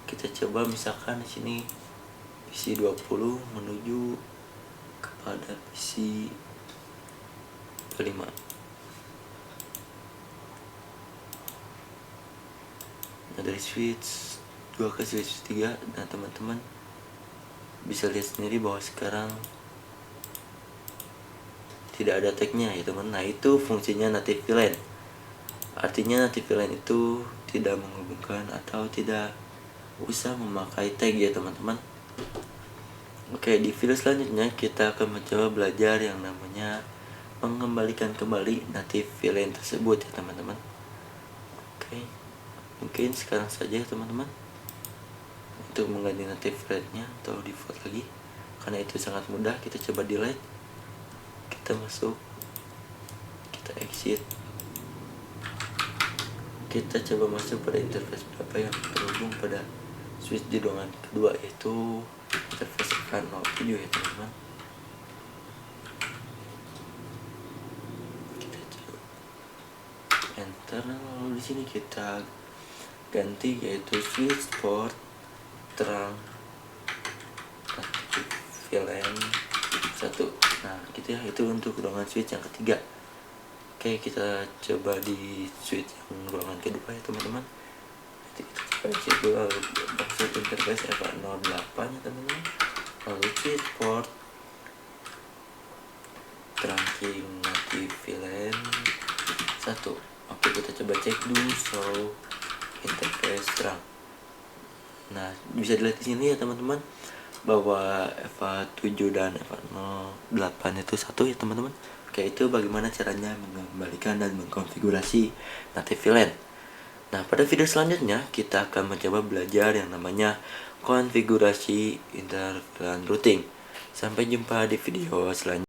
kita coba misalkan di sini PC 20 menuju kepada PC 5. Nah, dari switch 2 ke switch 3, nah teman-teman bisa lihat sendiri bahwa sekarang tidak ada tagnya ya teman. Nah, itu fungsinya native VLAN. Artinya native VLAN itu tidak menghubungkan atau tidak usah memakai tag ya teman-teman. Oke, di video selanjutnya kita akan mencoba belajar yang namanya mengembalikan kembali native VLAN tersebut ya teman-teman. Oke, mungkin sekarang saja teman-teman untuk mengganti native VLAN-nya atau default lagi, karena itu sangat mudah. Kita coba delete, kita masuk, kita exit, kita coba masuk pada interface berapa yang terhubung pada switch di ruangan kedua, yaitu interface F07 ya teman-teman. Kita coba enter, lalu di sini kita ganti yaitu switch port terang aktif VLAN 1. Nah gitu ya, itu untuk ruangan switch yang ketiga. Oke, kita coba di switch yang ruangan kedua ya teman-teman. Nanti kita coba cek dulu, lalu maksud interface F08 ya teman-teman, lalu switch port trunking native VLAN 1. Oke, kita coba cek dulu show interface terang. Nah, bisa dilihat di sini ya teman-teman bahwa F7 dan F08 itu satu ya teman-teman. Oke, itu bagaimana caranya mengembalikan dan mengkonfigurasi native VLAN. Nah, pada video selanjutnya kita akan mencoba belajar yang namanya konfigurasi inter VLAN routing. Sampai jumpa di video selanjutnya.